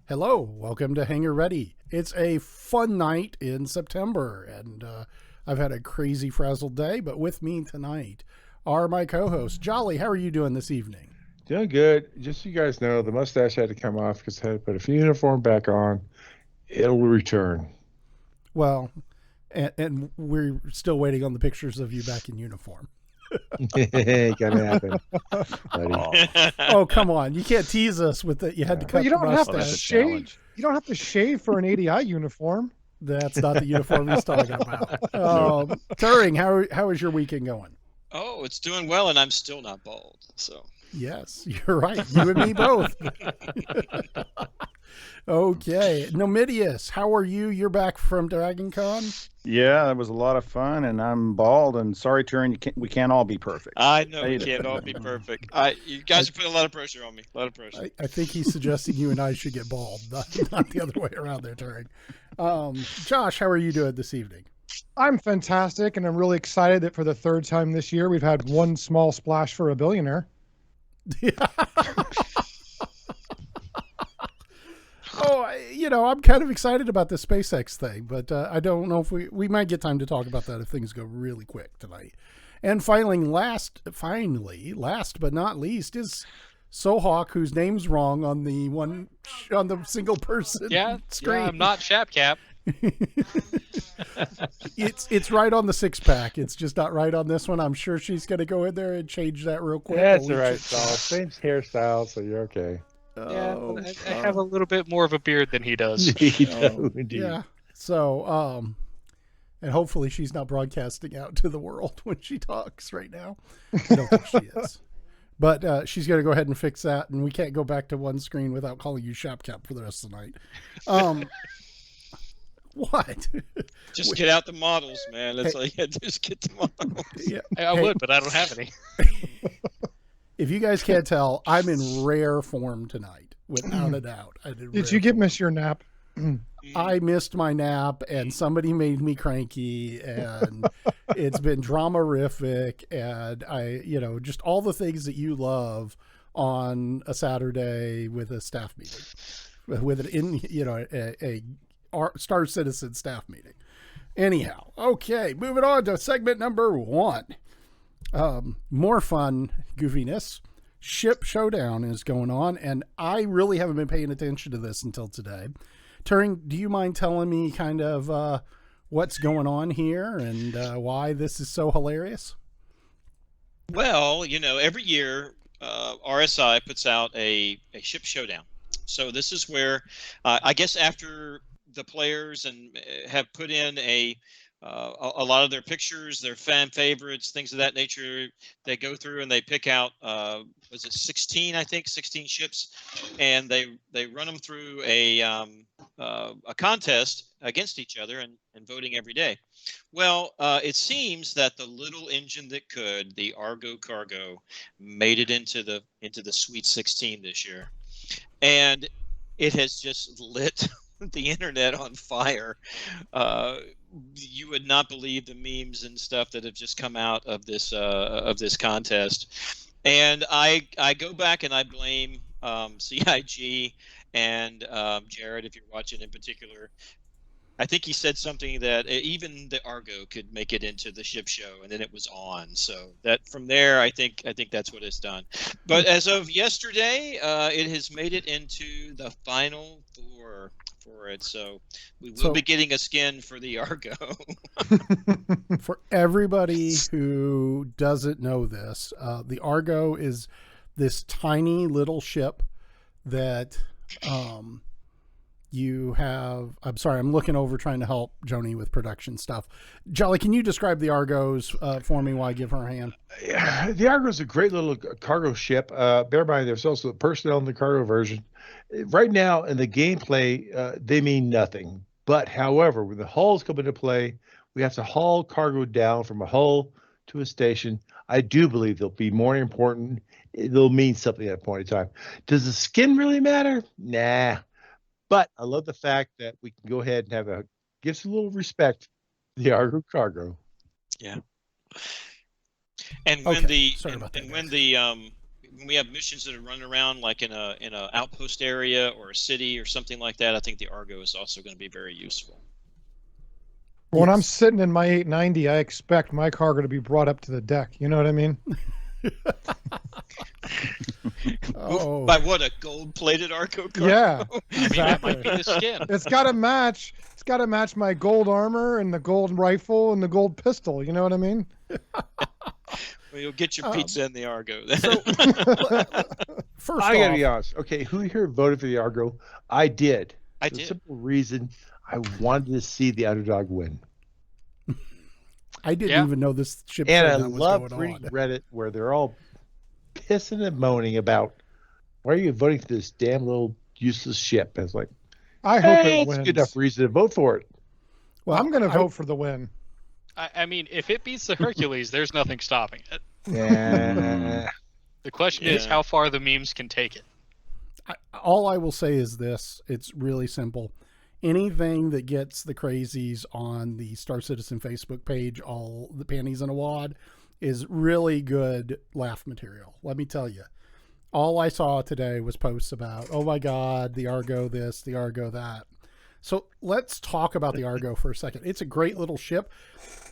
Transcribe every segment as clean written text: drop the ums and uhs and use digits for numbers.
Hello, welcome to HangarReady. It's a fun night in September, and I've had a crazy frazzled day, but with me tonight are my co-hosts. Jolly, how are you doing this evening? Doing good. Just so you guys know, the mustache had to come off because I had to put a uniform back on. It'll return. Well, and we're still waiting on the pictures of you back in uniform. Gonna happen, buddy. Oh, come on. You can't tease us with it. You had to cut But you the don't have to mustache. shave. You don't have to shave for an ADI uniform. That's not the uniform he's talking about. Turing, how is your weekend going? Oh, it's doing well, and I'm still not bald. So yes, you're right. You and me both. Okay, Nomidius, how are you? You're back from DragonCon. Yeah, that was a lot of fun, and I'm bald. And sorry, Turin, we can't all be perfect. I know we can't all be perfect. You guys are putting a lot of pressure on me. A lot of pressure. I think he's suggesting you and I should get bald, not the other way around there, Turing. Josh, how are you doing this evening? I'm fantastic, and I'm really excited that for the third time this year, we've had one small splash for a billionaire. Oh, I'm kind of excited about the SpaceX thing, but I don't know if we might get time to talk about that if things go really quick tonight. And finally, last but not least, is Sohawk, whose name's wrong on the single person screen. Yeah, I'm not Chapcap. It's right on the 6-pack. It's just not right on this one. I'm sure she's going to go in there and change that real quick. That's all right, Saul. Same hairstyle, so you're okay. Yeah, I have a little bit more of a beard than he does. Indeed. Yeah. So, and hopefully she's not broadcasting out to the world when she talks right now. I don't think she is. But she's going to go ahead and fix that, and we can't go back to one screen without calling you Shopcap for the rest of the night. What? Just get out the models, man. That's all you got to do is get the models. Yeah. I would, but I don't have any. If you guys can't tell, I'm in rare form tonight, without a doubt. Did you miss your nap? I missed my nap, and somebody made me cranky, and it's been drama-rific, and just all the things that you love on a Saturday with a staff meeting, with a Star Citizen staff meeting. Anyhow, okay, moving on to segment number 1. More fun goofiness. Ship Showdown is going on, and I really haven't been paying attention to this until today. Turing, do you mind telling me kind of what's going on here and why this is so hilarious? Well, every year RSI puts out a Ship Showdown. So this is where I guess after the players have put in a lot of their pictures, their fan favorites, things of that nature, they go through and they pick out, was it 16, I think, 16 ships, and they run them through a contest against each other and voting every day. Well, it seems that the little engine that could, the Argo cargo, made it into the Sweet 16 this year, and it has just lit the internet on fire. You would not believe the memes and stuff that have just come out of this contest. And I go back and I blame CIG and Jared, if you're watching in particular. I think he said something that even the Argo could make it into the ship show, and then it was on. So that from there, I think that's what it's done. But as of yesterday, it has made it into the final 4 for it. So we will be getting a skin for the Argo. For everybody who doesn't know this, the Argo is this tiny little ship that you have. I'm sorry, I'm looking over trying to help Joni with production stuff. Jolly, can you describe the Argos for me while I give her a hand? Yeah, the Argo is a great little cargo ship. Bear in mind, there's also the personnel in the cargo version. Right now, in the gameplay, they mean nothing. But, however, when the hulls come into play, we have to haul cargo down from a hull to a station. I do believe they'll be more important. They'll mean something at a point in time. Does the skin really matter? Nah. But I love the fact that we can go ahead and give some little respect to the Argo cargo. Yeah. And when when we have missions that are running around like in a outpost area or a city or something like that, I think the Argo is also going to be very useful. When I'm sitting in my 890, I expect my cargo to be brought up to the deck. You know what I mean? Oh, By what, a gold-plated Argo cargo? Yeah, I mean, that might be the skin. it's got to match. It's got to match my gold armor and the gold rifle and the gold pistol. You know what I mean? Well, you'll get your pizza in the Argo then. so first I gotta off, be honest. Okay, who here voted for the Argo? I did. I For the did. simple reason I wanted to see the underdog win. I didn't Yeah. even know this ship And I showdown was love going reading on. Reddit where they're all pissing and moaning about why are you voting for this damn little useless ship? And it's like, I hope hey, it it's wins. good enough reason to vote for it. Well, I'm going to I- vote for the win. I mean, if it beats the Hercules, there's nothing stopping it. Yeah. The question is Yeah. how far the memes can take it. all I will say is this: it's really simple. Anything that gets the crazies on the Star Citizen Facebook page, all the panties in a wad, is really good laugh material. Let me tell you. All I saw today was posts about, oh my God, the Argo this, the Argo that. So let's talk about the Argo for a second. It's a great little ship,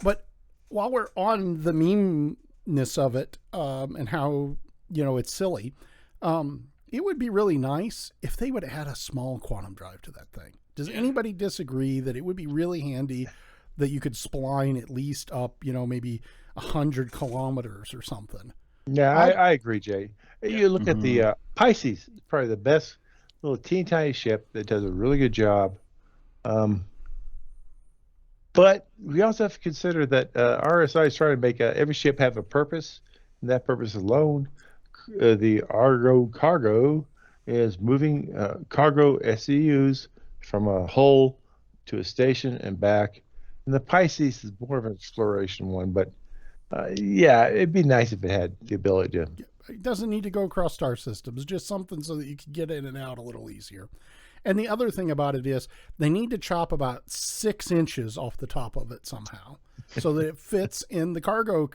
but while we're on the memeness of it, and how, it's silly, it would be really nice if they would add a small quantum drive to that thing. Does anybody disagree that it would be really handy that you could spline at least up, maybe 100 kilometers or something? Yeah, I agree, Jay. You look at the Pisces, it's probably the best little teeny tiny ship that does a really good job. But we also have to consider that RSI is trying to make every ship have a purpose, and that purpose alone, the Argo cargo is moving cargo SCUs from a hull to a station and back. And the Pisces is more of an exploration one, but yeah, it'd be nice if it had the ability to. It doesn't need to go across star systems, just something so that you can get in and out a little easier. And the other thing about it is they need to chop about 6 inches off the top of it somehow so that it fits in the cargo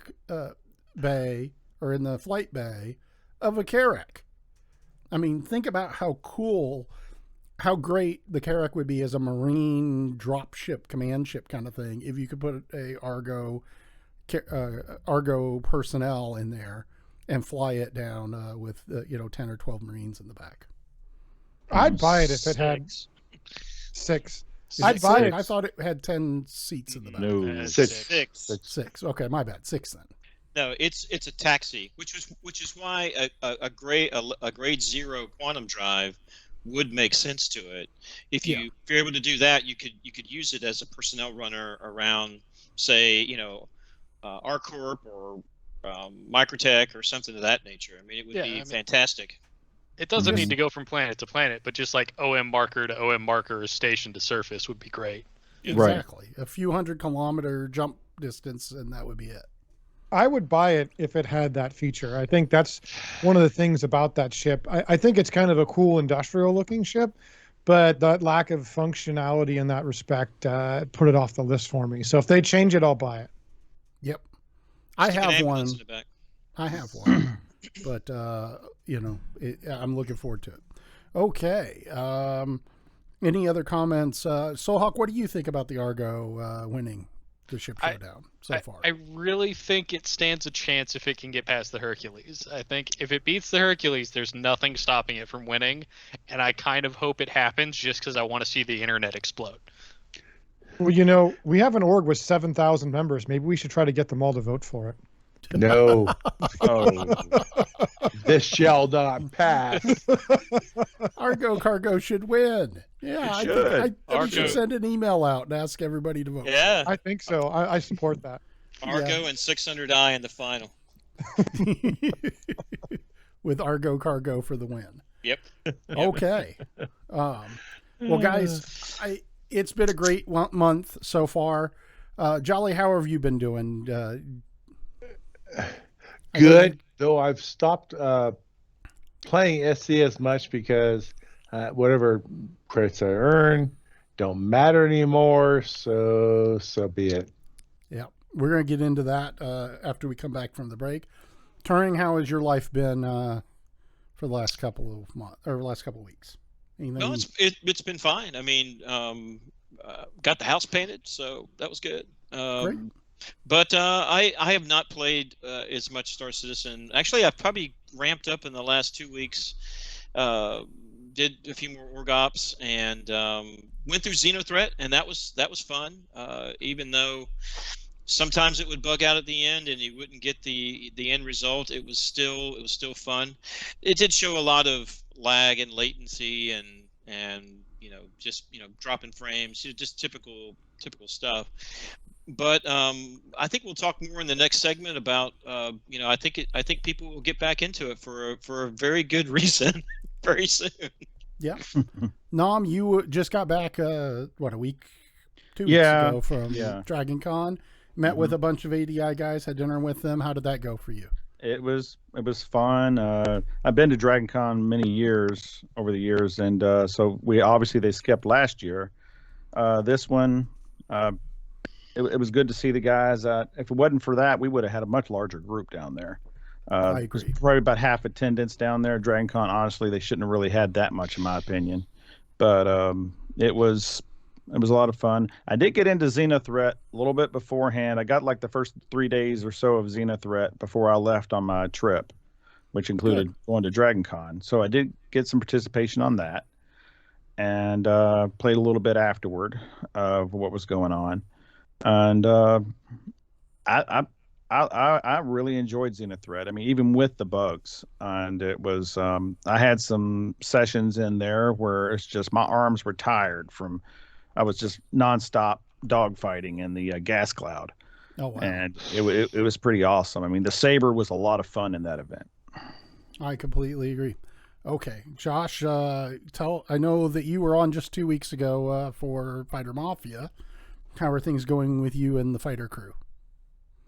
bay or in the flight bay of a Carrack. I mean, think about how cool, how great the Carrack would be as a marine drop ship, command ship kind of thing if you could put a Argo personnel in there and fly it down with 10 or 12 Marines in the back. I'd buy it if it had 6. I'd buy it. I thought it had 10 seats in the back. No. Six. 6. Okay, my bad. 6 then. No, it's a taxi, which is why a grade 0 quantum drive would make sense to it. If you're able to do that, you could use it as a personnel runner around, say, ArcCorp or Microtech or something of that nature. I mean, it would be fantastic. It doesn't need to go from planet to planet, but just like OM marker to OM marker, station to surface would be great. Exactly. A few 100-kilometer jump distance, and that would be it. I would buy it if it had that feature. I think that's one of the things about that ship. I think it's kind of a cool industrial looking ship, but that lack of functionality in that respect put it off the list for me. So if they change it, I'll buy it. Yep. I Stick an have one. ambulance in the back. I have one. But, I'm looking forward to it. Okay. Any other comments? Soulhawk, what do you think about the Argo winning the ship showdown so far? I really think it stands a chance if it can get past the Hercules. I think if it beats the Hercules, there's nothing stopping it from winning, and I kind of hope it happens just because I want to see the internet explode. Well, we have an org with 7,000 members. Maybe we should try to get them all to vote for it. No, Oh, this shall not pass. Argo cargo should win. Yeah, I should. think we should send an email out and ask everybody to vote. Yeah, I think so. I support that. Argo and 600i in the final. With Argo cargo for the win. Yep. Okay. Well, guys, it's been a great month so far. Jolly, how have you been doing? Good, though I've stopped playing SC as much because whatever credits I earn don't matter anymore. So be it. Yeah, we're going to get into that after we come back from the break. Turing, how has your life been for the last couple of months or last couple of weeks? Anything? No, it's been fine. I mean, got the house painted, so that was good. Great. But I have not played as much Star Citizen. Actually, I've probably ramped up in the last 2 weeks. Did a few more org ops and went through Xenothreat, and that was fun. Even though sometimes it would bug out at the end and you wouldn't get the end result, it was still fun. It did show a lot of lag and latency and just dropping frames, just typical stuff. But I think we'll talk more in the next segment about I think people will get back into it for a very good reason very soon. Yeah. Nom, you just got back a week, 2 weeks ago from DragonCon. Met with a bunch of ADI guys, had dinner with them. How did that go for you? It was fun. I've been to DragonCon many years over the years, and so they skipped last year. This one, it was good to see the guys. If it wasn't for that, we would have had a much larger group down there. I agree. Probably about half attendance down there. DragonCon, honestly, they shouldn't have really had that much, in my opinion. But it was a lot of fun. I did get into Xenothreat a little bit beforehand. I got like the first 3 days or so of Xenothreat before I left on my trip, which included going to DragonCon. So I did get some participation on that, and played a little bit afterward of what was going on. And I really enjoyed Xenothreat. I mean, even with the bugs, and it was I had some sessions in there where it's just my arms were tired from. I was just nonstop dogfighting in the gas cloud. Oh wow! And it was pretty awesome. I mean, the saber was a lot of fun in that event. I completely agree. Okay, Josh, I know that you were on just 2 weeks ago for Fighter Mafia. How are things going with you and the fighter crew?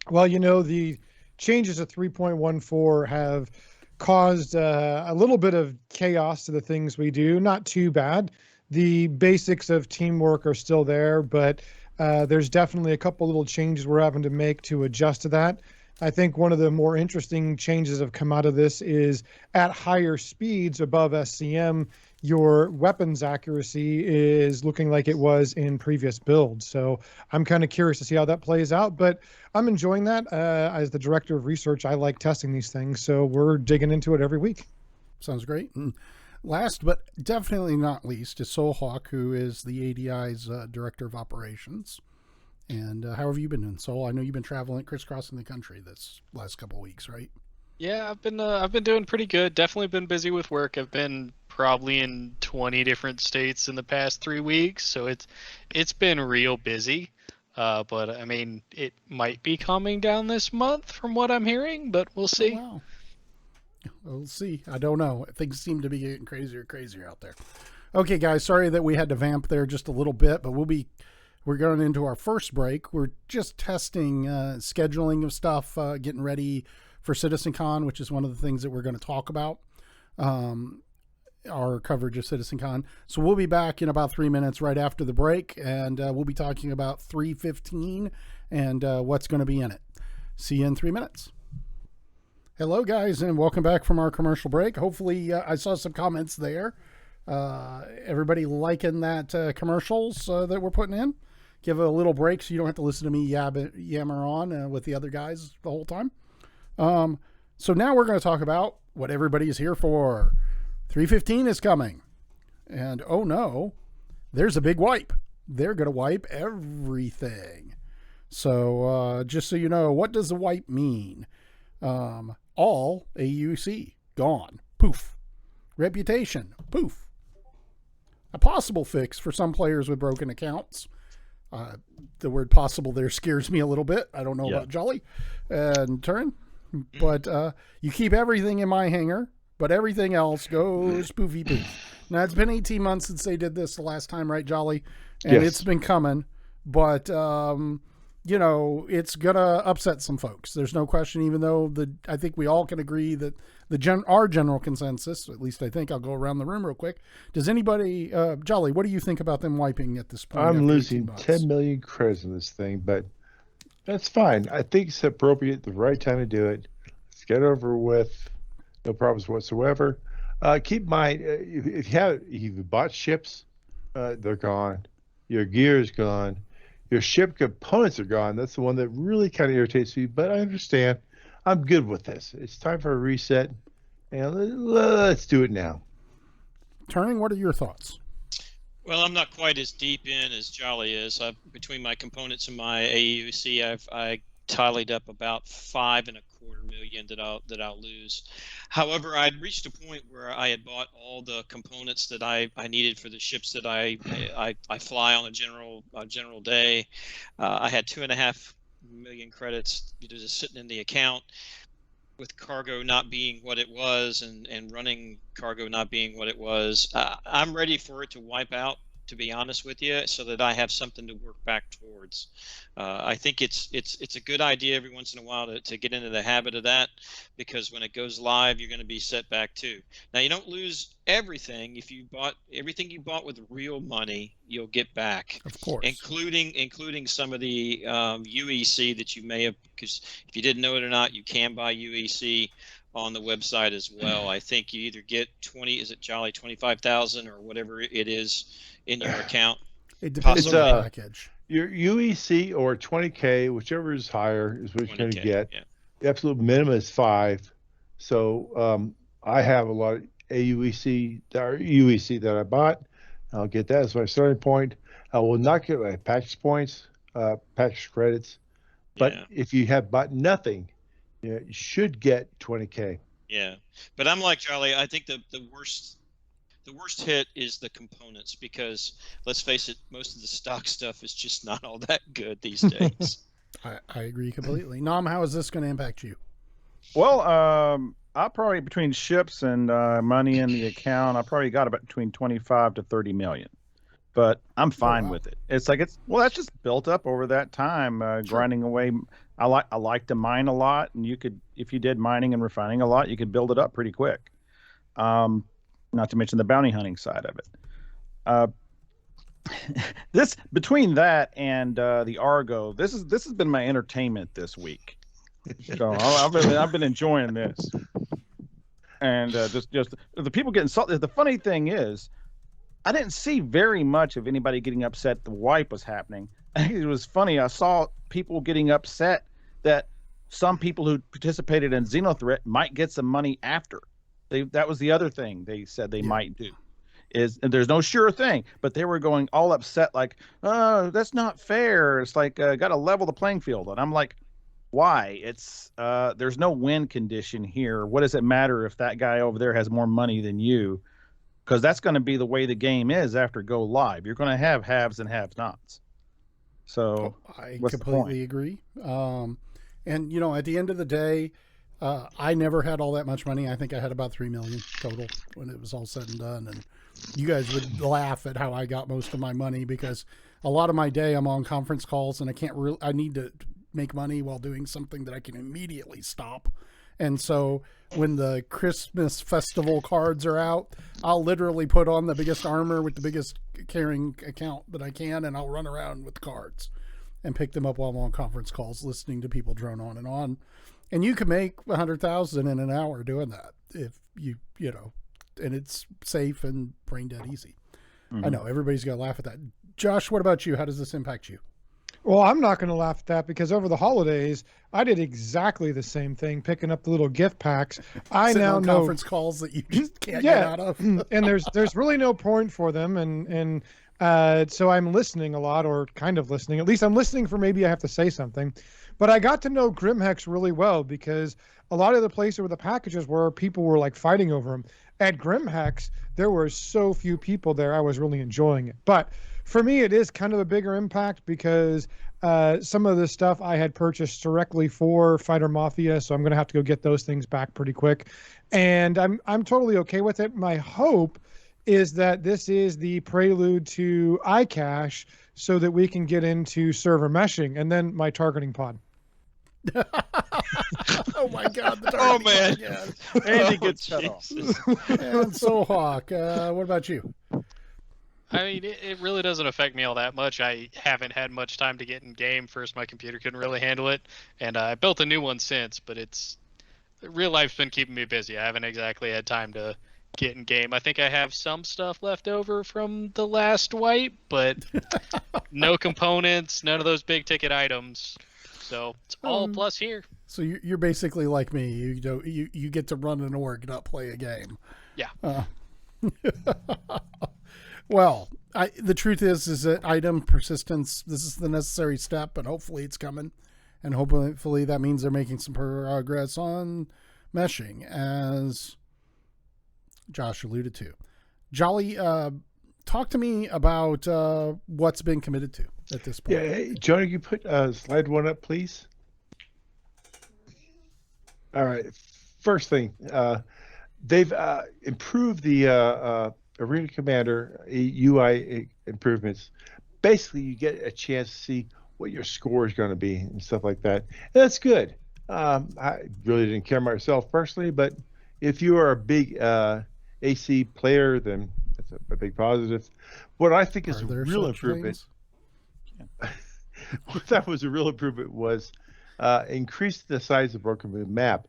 Well, the changes to 3.14 have caused a little bit of chaos to the things we do. Not too bad. The basics of teamwork are still there, but there's definitely a couple little changes we're having to make to adjust to that. I think one of the more interesting changes that have come out of this is at higher speeds above SCM, your weapons accuracy is looking like it was in previous builds. So I'm kind of curious to see how that plays out, but I'm enjoying that. As the director of research, I like testing these things, so we're digging into it every week. Sounds great. And last but definitely not least is Solhawk, who is the ADI's director of operations. And how have you been doing, Sol? I know you've been traveling, crisscrossing the country this last couple of weeks, right? Yeah, I've been doing pretty good. Definitely been busy with work. I've been probably in 20 different states in the past 3 weeks, so it's been real busy. But I mean, it might be calming down this month from what I'm hearing, but we'll see. Oh, wow. We'll see. I don't know. Things seem to be getting crazier out there. Okay, guys, sorry that we had to vamp there just a little bit, but we're going into our first break. We're just testing scheduling of stuff, getting ready for Citizencon, which is one of the things that we're going to talk about, our coverage of Citizencon. So we'll be back in about 3 minutes right after the break, and we'll be talking about 3.15 and what's going to be in it. See you in 3 minutes. Hello, guys, and welcome back from our commercial break. Hopefully, I saw some comments there. Everybody liking that commercials that we're putting in? Give it a little break so you don't have to listen to me yammer on with the other guys the whole time. So now we're going to talk about what everybody is here for. 3.15 is coming. And oh no, there's a big wipe. They're going to wipe everything. So just so you know, what does a wipe mean? All AUC, gone. Poof. Reputation, poof. A possible fix for some players with broken accounts. The word possible there scares me a little bit. I don't know about Jolly and Turin. But you keep everything in my hangar, but everything else goes poofy poof. Now, it's been 18 months since they did this the last time, right, Jolly? And it's been coming. But, it's going to upset some folks. There's no question, even though I think we all can agree that our general consensus, at least I think, I'll go around the room real quick. Does anybody, Jolly, what do you think about them wiping at this point? I'm losing 10 million credits in this thing, but that's fine. I think it's appropriate, the right time to do it. Let's get over with. No problems whatsoever. Keep in mind, if you bought ships, they're gone. Your gear is gone. Your ship components are gone. That's the one that really kind of irritates me, but I understand. I'm good with this. It's time for a reset, and let's do it now. Turning, what are your thoughts? Well, I'm not quite as deep in as Jolly is. Between my components and my AUC, I tallied up about $5.25 million that I'll lose. However, I'd reached a point where I had bought all the components that I needed for the ships that I fly on a general day. I had 2.5 million credits just sitting in the account. With cargo not being what it was and running cargo not being what it was, I'm ready for it to wipe out, to be honest with you, so that I have something to work back towards. I think it's a good idea every once in a while to get into the habit of that, because when it goes live, you're going to be set back too. Now, you don't lose everything. If you bought everything you bought with real money, you'll get back, Of course. including some of the UEC that you may have, because if you didn't know it or not, you can buy UEC on the website as well. I think you either get 25,000 or whatever it is in your account. It depends on It's, the package. Your UEC or 20K, whichever is higher, is what you're going to 20K, get. yeah. The absolute minimum is 5. So I have a lot of AUEC or UEC that I bought. I'll get that as my starting point. I will not get my package points, package credits. But Yeah. if you have bought nothing, you should get 20K. Yeah, but I'm like Charlie. I think the worst hit is the components, because let's face it, most of the stock stuff is just not all that good these days. I agree completely. Nom, how is this going to impact you? Well, I probably, between ships and money in the account, I probably got about between 25 to 30 million. But I'm fine with it. It's like that's just built up over that time, grinding away. I like to mine a lot, and you could, if you did mining and refining a lot, you could build it up pretty quick. Not to mention the bounty hunting side of it. This, between that and the Argo, this has been my entertainment this week. So I've been enjoying this, and just the people getting salty. The funny thing is, I didn't see very much of anybody getting upset the wipe was happening. I think it was funny. I saw people getting upset that some people who participated in Xenothreat might get some money after. That was the other thing they said they might do. And there's no sure thing, but they were going all upset, like, oh, that's not fair. It's like, got to level the playing field. And I'm like, why? It's there's no win condition here. What does it matter if that guy over there has more money than you? Because that's going to be the way the game is after go live. You're going to have haves and have-nots. So I what's completely agree. And at the end of the day, I never had all that much money. I think I had about 3 million total when it was all said and done. And you guys would laugh at how I got most of my money, because a lot of my day I'm on conference calls and I need to make money while doing something that I can immediately stop. And so when the Christmas festival cards are out, I'll literally put on the biggest armor with the biggest carrying account that I can, and I'll run around with the cards and pick them up while I'm on conference calls, listening to people drone on and on. And you can make 100,000 in an hour doing that if and it's safe and brain dead easy. Mm-hmm. I know everybody's going to laugh at that. Josh, what about you? How does this impact you? Well, I'm not going to laugh at that, because over the holidays, I did exactly the same thing, picking up the little gift packs. I now know conference calls that you just can't get out of. And there's really no point for them. And so I'm listening a lot, or kind of listening. At least I'm listening for maybe I have to say something. But I got to know Grimhex really well, because a lot of the places where the packages were, people were like fighting over them. At Grimhex, there were so few people there. I was really enjoying it. But for me, it is kind of a bigger impact, because some of the stuff I had purchased directly for Fighter Mafia, so I'm going to have to go get those things back pretty quick. And I'm totally okay with it. My hope is that this is the prelude to iCache, so that we can get into server meshing, and then my targeting pod. Oh my God! Oh man, Andy gets cut off. And so Hawk, what about you? I mean, it really doesn't affect me all that much. I haven't had much time to get in game. First, my computer couldn't really handle it, and I built a new one since. But real life's been keeping me busy. I haven't exactly had time to get in game. I think I have some stuff left over from the last wipe, but no components, none of those big ticket items. So it's all plus here. So you're basically like me. You get to run an org, not play a game. Yeah. Well, the truth is that item persistence, this is the necessary step, and hopefully it's coming. And hopefully that means they're making some progress on meshing, as Josh alluded to. Jolly, talk to me about what's been committed to at this point. Yeah, hey, Johnny, you put slide 1 up, please. All right. First thing, they've improved the Arena Commander UI improvements. Basically, you get a chance to see what your score is going to be and stuff like that. And that's good. I really didn't care myself personally, but if you are a big AC player, then that's a big positive. What I think is a real improvement, what that was a real improvement was increase the size of Broken Moon map.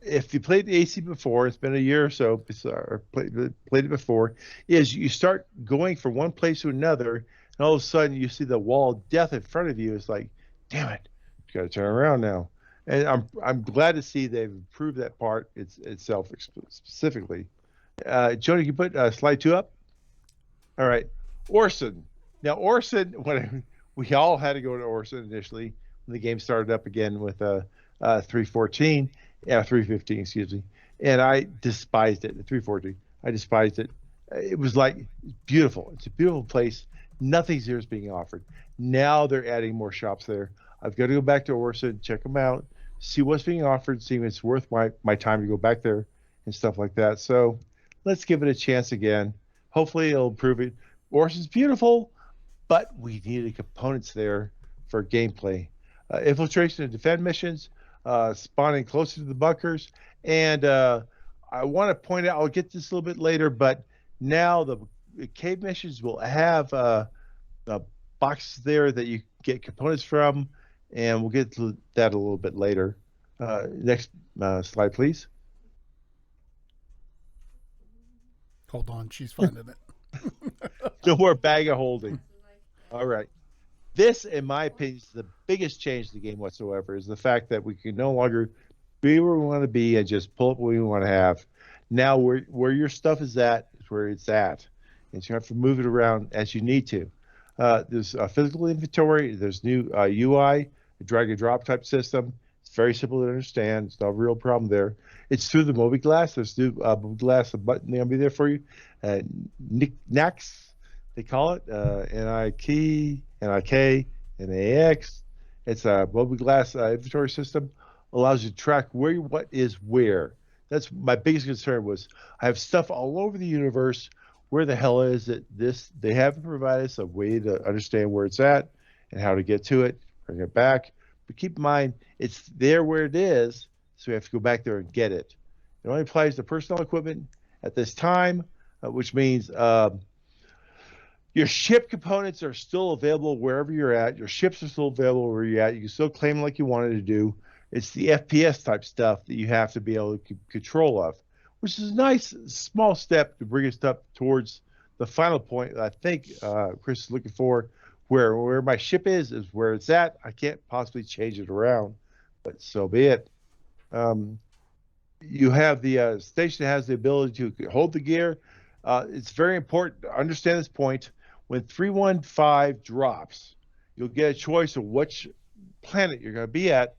If you played the AC before, it's been a year or so, or played it before, is you start going from one place to another, and all of a sudden you see the wall of death in front of you. It's like, damn it, you got to turn around now. And I'm glad to see they've improved that part itself specifically. Joni, you put slide 2 up? All right. Orson. Now, Orson, when we all had to go to Orson initially when the game started up again with 3:14. Yeah, 3:15, excuse me. And I despised it, 3:14. I despised it. It was like beautiful. It's a beautiful place. Nothing here is being offered. Now they're adding more shops there. I've got to go back to Orson, check them out, see what's being offered, see if it's worth my time to go back there and stuff like that. So let's give it a chance again. Hopefully it'll improve it. Orson's beautiful, but we needed components there for gameplay. Infiltration and defend missions, spawning closer to the bunkers. And I want to point out, I'll get this a little bit later, but now the cave missions will have boxes there that you get components from, and we'll get to that a little bit later. Next slide, please. Hold on, she's finding it. No more bag of holding. All right. This, in my opinion, is the biggest change to the game whatsoever, is the fact that we can no longer be where we want to be and just pull up what we want to have. Now, where your stuff is at is where it's at. And you have to move it around as you need to. There's a physical inventory. There's new UI, a drag and drop type system. It's very simple to understand. It's not a real problem there. It's through the Moby Glass. There's new Moby Glass, a button that'll be there for you. Knickknacks, they call it. NIK, NAX. It's a Moby Glass inventory system. Allows you to track what is where. That's my biggest concern was I have stuff all over the universe. Where the hell is it? They haven't provided us a way to understand where it's at and how to get to it, bring it back. But keep in mind, it's there where it is, so we have to go back there and get it. It only applies to personal equipment at this time, which means your ship components are still available wherever you're at. Your ships are still available where you're at. You can still claim like you wanted to do. It's the FPS type stuff that you have to be able to keep control of, which is a nice small step to bring us up towards the final point that I think Chris is looking for, where my ship is where it's at. I can't possibly change it around, but so be it. You have the station that has the ability to hold the gear. It's very important to understand this point. When 315 drops, you'll get a choice of which planet you're going to be at.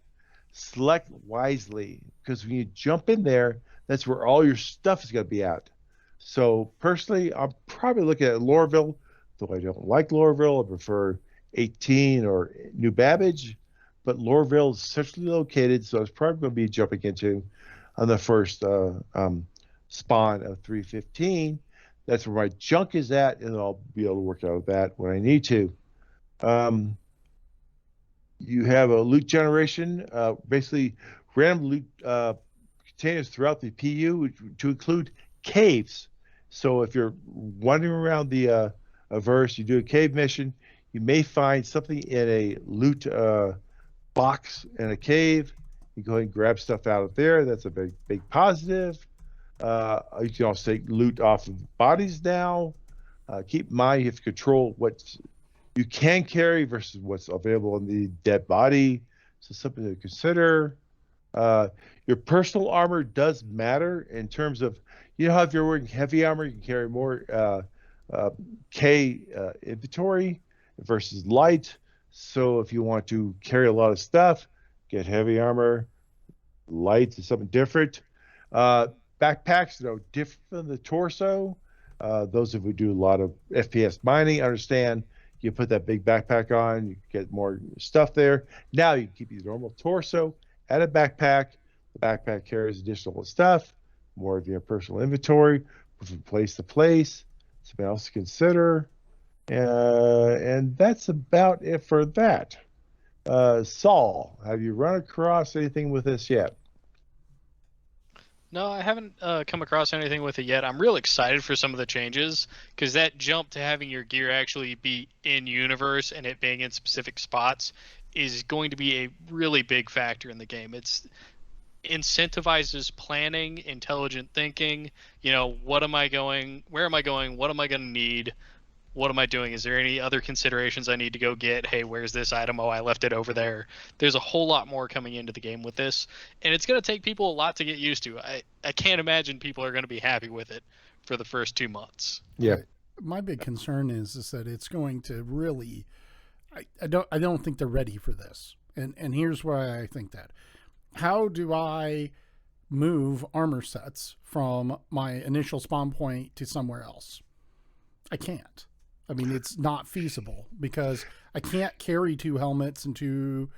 Select wisely, because when you jump in there, that's where all your stuff is going to be at. So personally, I'm probably looking at Lorville, though I don't like Lorville. I prefer 18 or New Babbage, but Lorville is centrally located, so it's probably going to be jumping into on the first spawn of 315. That's where my junk is at, and I'll be able to work out with that when I need to. You have a loot generation, basically random loot containers throughout the PU to include caves. So if you're wandering around the verse, you do a cave mission, you may find something in a loot box in a cave. You go ahead and grab stuff out of there. That's a big positive. You can also take loot off of bodies now. Keep in mind you have to control what you can carry versus what's available in the dead body. So something to consider. Your personal armor does matter in terms of, you know how if you're wearing heavy armor, you can carry more K inventory versus light. So if you want to carry a lot of stuff, get heavy armor. Light is something different. Backpacks, different from the torso. Those of you who do a lot of FPS mining understand you put that big backpack on, you get more stuff there. Now you can keep your normal torso, add a backpack. The backpack carries additional stuff, more of your personal inventory from place to place. Something else to consider. And that's about it for that. Saul, have you run across anything with this yet? No, I haven't come across anything with it yet. I'm real excited for some of the changes because that jump to having your gear actually be in universe and it being in specific spots is going to be a really big factor in the game. It's incentivizes planning, intelligent thinking. What am I going? Where am I going? What am I going to need? What am I doing? Is there any other considerations I need to go get? Hey, where's this item? Oh, I left it over there. There's a whole lot more coming into the game with this, and it's going to take people a lot to get used to. I can't imagine people are going to be happy with it for the first 2 months. Yeah. My big concern is that it's going to really, I don't think they're ready for this. And here's why I think that. How do I move armor sets from my initial spawn point to somewhere else? I can't. I mean, it's not feasible because I can't carry 2 helmets and 2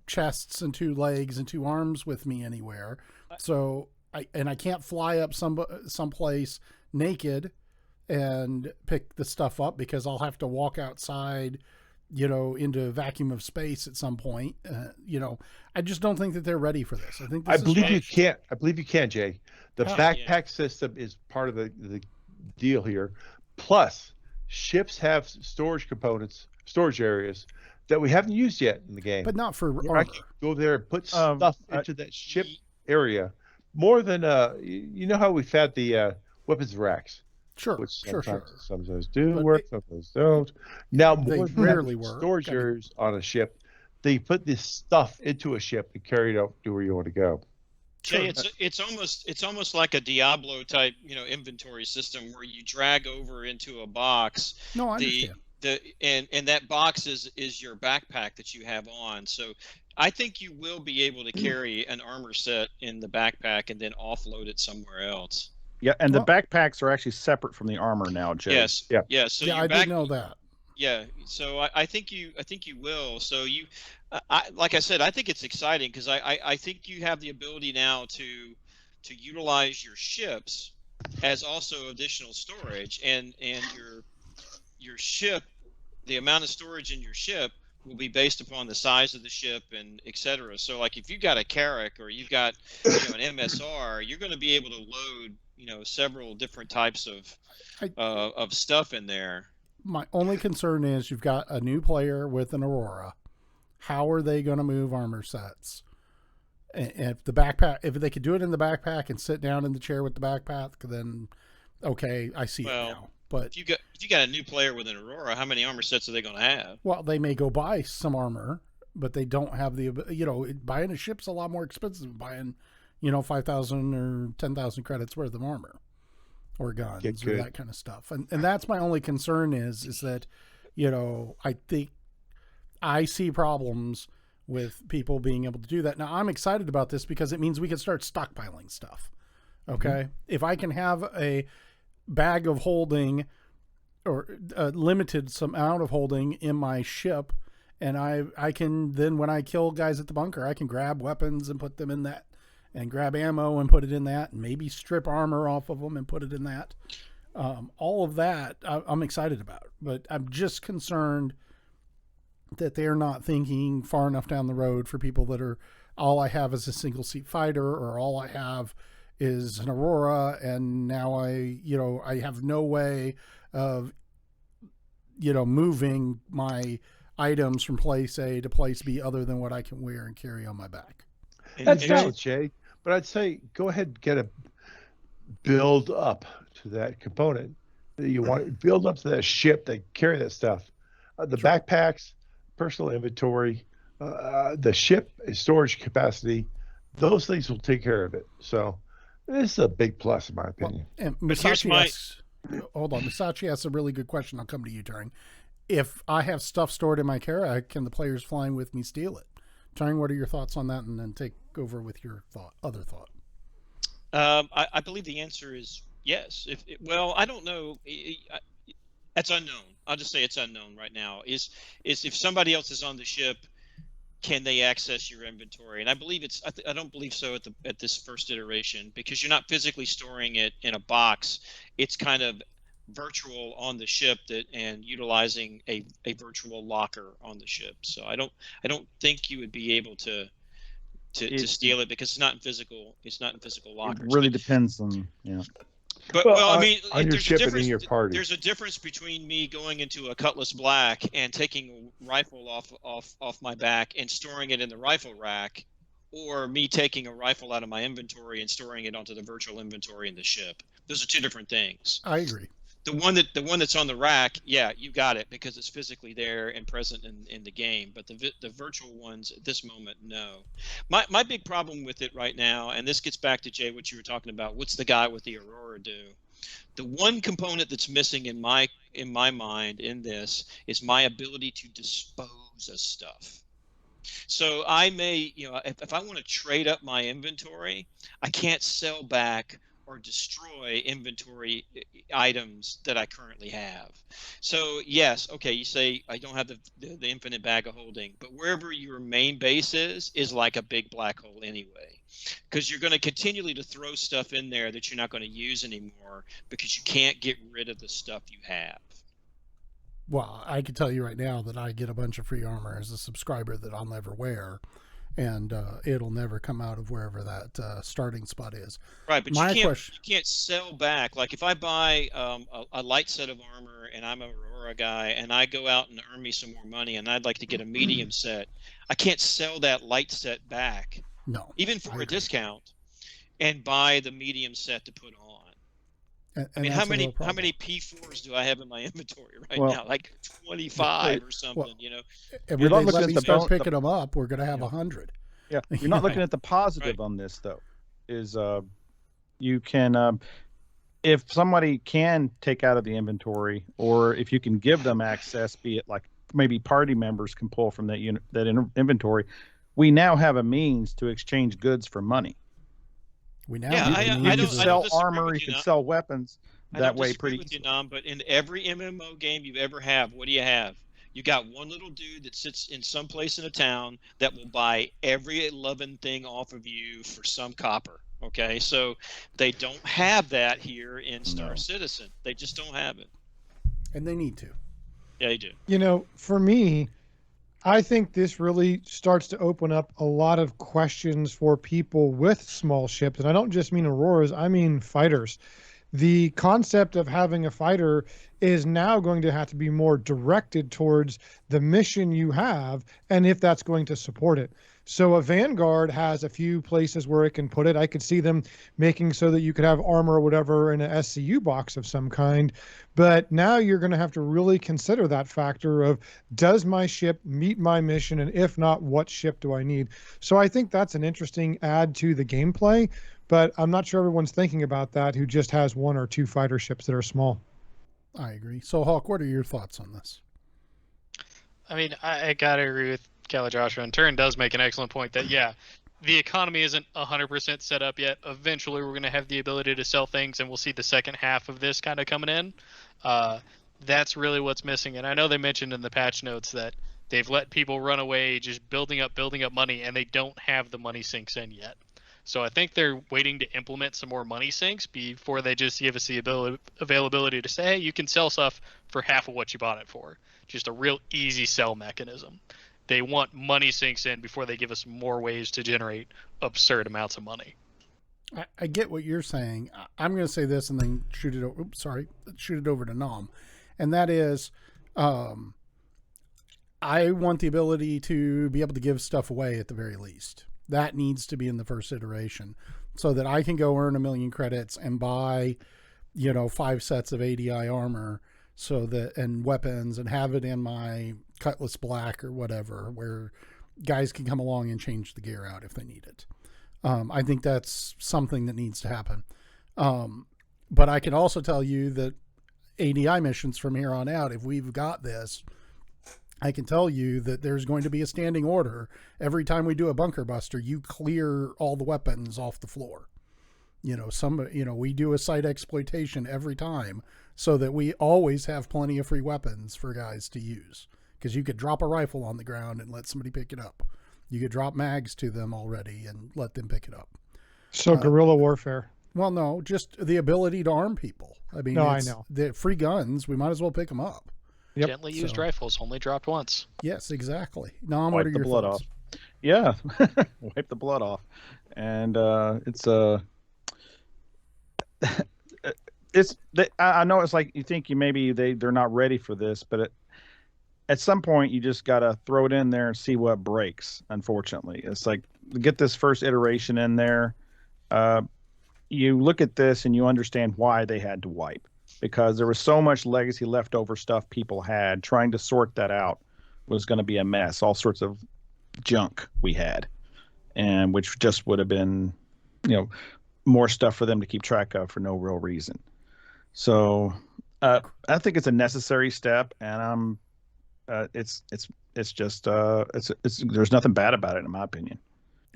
chests and 2 legs and 2 arms with me anywhere. So I can't fly up someplace naked and pick the stuff up because I'll have to walk outside, into a vacuum of space at some point. I just don't think that they're ready for this. I believe you can. I believe you can, Jay. The backpack system is part of the deal here. Plus, ships have storage areas that we haven't used yet in the game. But not for armor. I can go there and put stuff into that ship area. More than how we've had the weapons racks. Sure, which sure. Sometimes do work, sometimes don't. Now, they more rarely work. Storage areas on a ship, they put this stuff into a ship and carry it out to where you want to go. Jay, it's almost like a Diablo type, inventory system where you drag over into a box. No, I understand. And that box is your backpack that you have on. So I think you will be able to carry an armor set in the backpack and then offload it somewhere else. Yeah, and the backpacks are actually separate from the armor now, Jay. Yes. Yeah. Yeah. So I didn't know that. Yeah. So I think you will. So like I said, I think it's exciting because I think you have the ability now to utilize your ships as also additional storage, and your ship, the amount of storage in your ship will be based upon the size of the ship and etc. So like if you've got a Carrack or you've got an MSR, you're going to be able to load several different types of stuff in there. My only concern is you've got a new player with an Aurora. How are they going to move armor sets? And if they could do it in the backpack and sit down in the chair with the backpack, then okay, I see it now. But if you got a new player with an Aurora, how many armor sets are they going to have? Well, they may go buy some armor, but they don't have the buying a ship's a lot more expensive than buying 5,000 or 10,000 credits worth of armor or guns or that kind of stuff. And that's my only concern is that, I think I see problems with people being able to do that. Now I'm excited about this because it means we can start stockpiling stuff. Okay. Mm-hmm. If I can have a bag of holding or a limited amount of holding in my ship, and I can then, when I kill guys at the bunker, I can grab weapons and put them in that, and grab ammo and put it in that, and maybe strip armor off of them and put it in that. All of that I'm excited about, but I'm just concerned that they're not thinking far enough down the road for people that are, all I have is a single seat fighter, or all I have is an Aurora, and now I have no way of, moving my items from place A to place B other than what I can wear and carry on my back. That's valid, Jay. But I'd say go ahead and get build up to that component. You want to build up to that ship that carry that stuff. The backpacks, personal inventory, the ship storage capacity, those things will take care of it. So this is a big plus in my opinion. And But here's Masachi my- asks, hold on, Masachi asks a really good question. I'll come to you, Turing. If I have stuff stored in my Kara, can the players flying with me steal it? Turing, what are your thoughts on that? And then take over with your other thought. I believe the answer is yes. Well, I don't know. It's unknown. I'll just say it's unknown right now. Is if somebody else is on the ship, can they access your inventory? And I believe it's. I don't believe so at this first iteration, because you're not physically storing it in a box. It's kind of virtual on the ship and utilizing a virtual locker on the ship. So I don't think you would be able to steal it, because it's not in physical lockers. It really depends on But Well, well, I mean, on your there's a ship and difference. in your party. There's a difference between me going into a Cutlass Black and taking a rifle off my back and storing it in the rifle rack, or me taking a rifle out of my inventory and storing it onto the virtual inventory in the ship. Those are two different things. I agree. The one that's on the rack, yeah, you got it, because it's physically there and present in the game. But the virtual ones at this moment, no. My big problem with it right now, and this gets back to Jay, what you were talking about. What's the guy with the Aurora do? The one component that's missing in my mind in this is my ability to dispose of stuff. So I may, if I want to trade up my inventory, I can't sell back or destroy inventory items that I currently have. So yes, okay, you say I don't have the infinite bag of holding, but wherever your main base is like a big black hole anyway, because you're going to continually to throw stuff in there that you're not going to use anymore, because you can't get rid of the stuff you have. Well, I can tell you right now that I get a bunch of free armor as a subscriber that I'll never wear, and it'll never come out of wherever that starting spot is. Right, but My you question- can't sell back. Like if I buy a light set of armor and I'm a Aurora guy and I go out and earn me some more money and I'd like to get a medium set, I can't sell that light set back, No, even I for a agree. discount, and buy the medium set to put on. And I mean, that's how a real many problem. P4s do I have in my inventory right Well, now? Like 25 or something, well, you know? And You're when not they looking let at me the start bone- picking them up, we're going to have 100. Yeah, you're not looking Right. at the positive Right. on this though. Is you can if somebody can take out of the inventory, or if you can give them access, be it like maybe party members can pull from that inventory, we now have a means to exchange goods for money. We now Yeah, have I the don't- You means can of- I sell disagree armor, with you you, can Nam. sell weapons I that don't way disagree pretty with you, easily. Nam, but in every MMO game you ever have, what do you have? You got one little dude that sits in some place in a town that will buy every loving thing off of you for some copper. Okay, so they don't have that here in Star No. Citizen. They just don't have it. and they need to. Yeah, they do. For me, I think this really starts to open up a lot of questions for people with small ships. And I don't just mean Auroras, I mean fighters. The concept of having a fighter is now going to have to be more directed towards the mission you have and if that's going to support it. So a Vanguard has a few places where it can put it. I could see them making so that you could have armor or whatever in an SCU box of some kind. But now you're going to have to really consider that factor of, does my ship meet my mission? And if not, what ship do I need? So I think that's an interesting add to the gameplay. But I'm not sure everyone's thinking about that who just has one or two fighter ships that are small. I agree. So, Hawk, what are your thoughts on this? I mean, I gotta agree with Joshua, and Turin does make an excellent point that, yeah, the economy isn't 100% set up yet. Eventually, we're going to have the ability to sell things, and we'll see the second half of this kind of coming in. That's really what's missing. And I know they mentioned in the patch notes that they've let people run away just building up money, and they don't have the money sinks in yet. So I think they're waiting to implement some more money sinks before they just give us the availability to say, hey, you can sell stuff for half of what you bought it for. Just a real easy sell mechanism. They want money sinks in before they give us more ways to generate absurd amounts of money. I get what you're saying. I'm going to say this and then shoot it over to Nom. And that is, I want the ability to be able to give stuff away at the very least. That needs to be in the first iteration. so that I can go earn 1 million credits and buy, 5 sets of ADI armor, so that, and weapons, and have it in my Cutlass Black or whatever, where guys can come along and change the gear out if they need it. I think that's something that needs to happen. But I can also tell you that ADI missions from here on out, if we've got this, I can tell you that there's going to be a standing order. Every time we do a bunker buster, you clear all the weapons off the floor. We do a site exploitation every time, so that we always have plenty of free weapons for guys to use. Because you could drop a rifle on the ground and let somebody pick it up. You could drop mags to them already and let them pick it up. So guerrilla warfare. Well, no, just the ability to arm people. I mean, no, I know. The free guns, we might as well pick them up. Yep. Gently used rifles, only dropped once. Yes, exactly. Now, Wipe what are the your blood thoughts? off. Yeah, wipe the blood off, and I know it's like you think they're not ready for this, but at some point you just gotta throw it in there and see what breaks. Unfortunately, it's like get this first iteration in there. You look at this and you understand why they had to wipe, because there was so much legacy leftover stuff people had. Trying to sort that out was going to be a mess. All sorts of junk we had, and which just would have been, more stuff for them to keep track of for no real reason. So I think it's a necessary step, and it's just there's nothing bad about it in my opinion.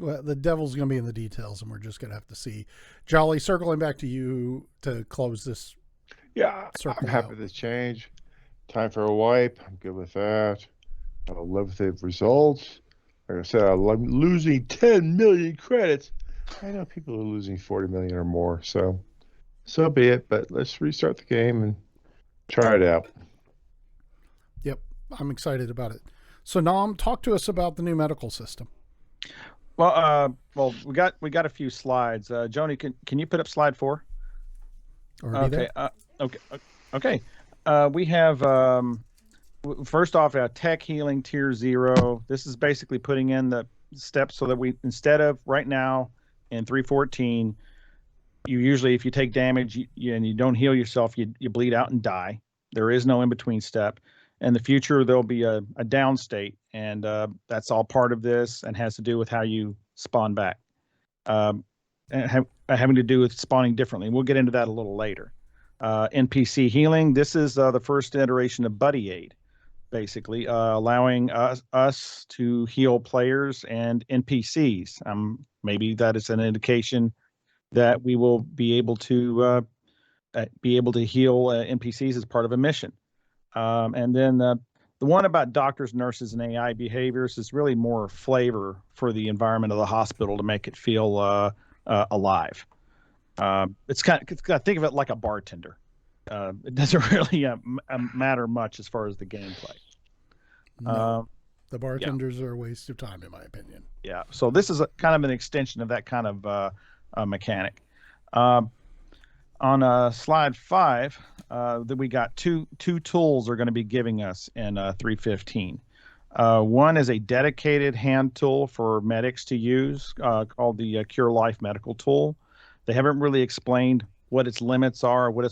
Well, the devil's going to be in the details, and we're just going to have to see. Jolly, circling back to you to close this. Yeah, I'm happy with this change. Time for a wipe. I'm good with that. I'll live with the results. Like I said, I'm losing 10 million credits. I know people are losing 40 million or more, so be it. But let's restart the game and try it out. Yep, I'm excited about it. So, Nam, talk to us about the new medical system. Well, we got a few slides. Joni, can you put up slide 4? Already okay. Okay. We have first off tech healing tier 0. This is basically putting in the steps so that we, instead of right now in 3.14, you usually, if you take damage and you don't heal yourself, you bleed out and die. There is no in between step. In the future, there'll be a down state, and that's all part of this and has to do with how you spawn back, and having to do with spawning differently. We'll get into that a little later. NPC Healing, this is the first iteration of Buddy Aid, basically allowing us to heal players and NPCs. Maybe that is an indication that we will be able to heal NPCs as part of a mission. And then the one about doctors, nurses, and AI behaviors is really more flavor for the environment of the hospital to make it feel alive. It's kind of, think of it like a bartender. It doesn't really matter much as far as the gameplay. No, the bartenders are a waste of time, in my opinion. Yeah. So this is kind of an extension of that kind of mechanic. On slide 5, that we got two tools are going to be giving us in 3.15. One is a dedicated hand tool for medics to use, called the Cure Life Medical Tool. They haven't really explained what its limits are, what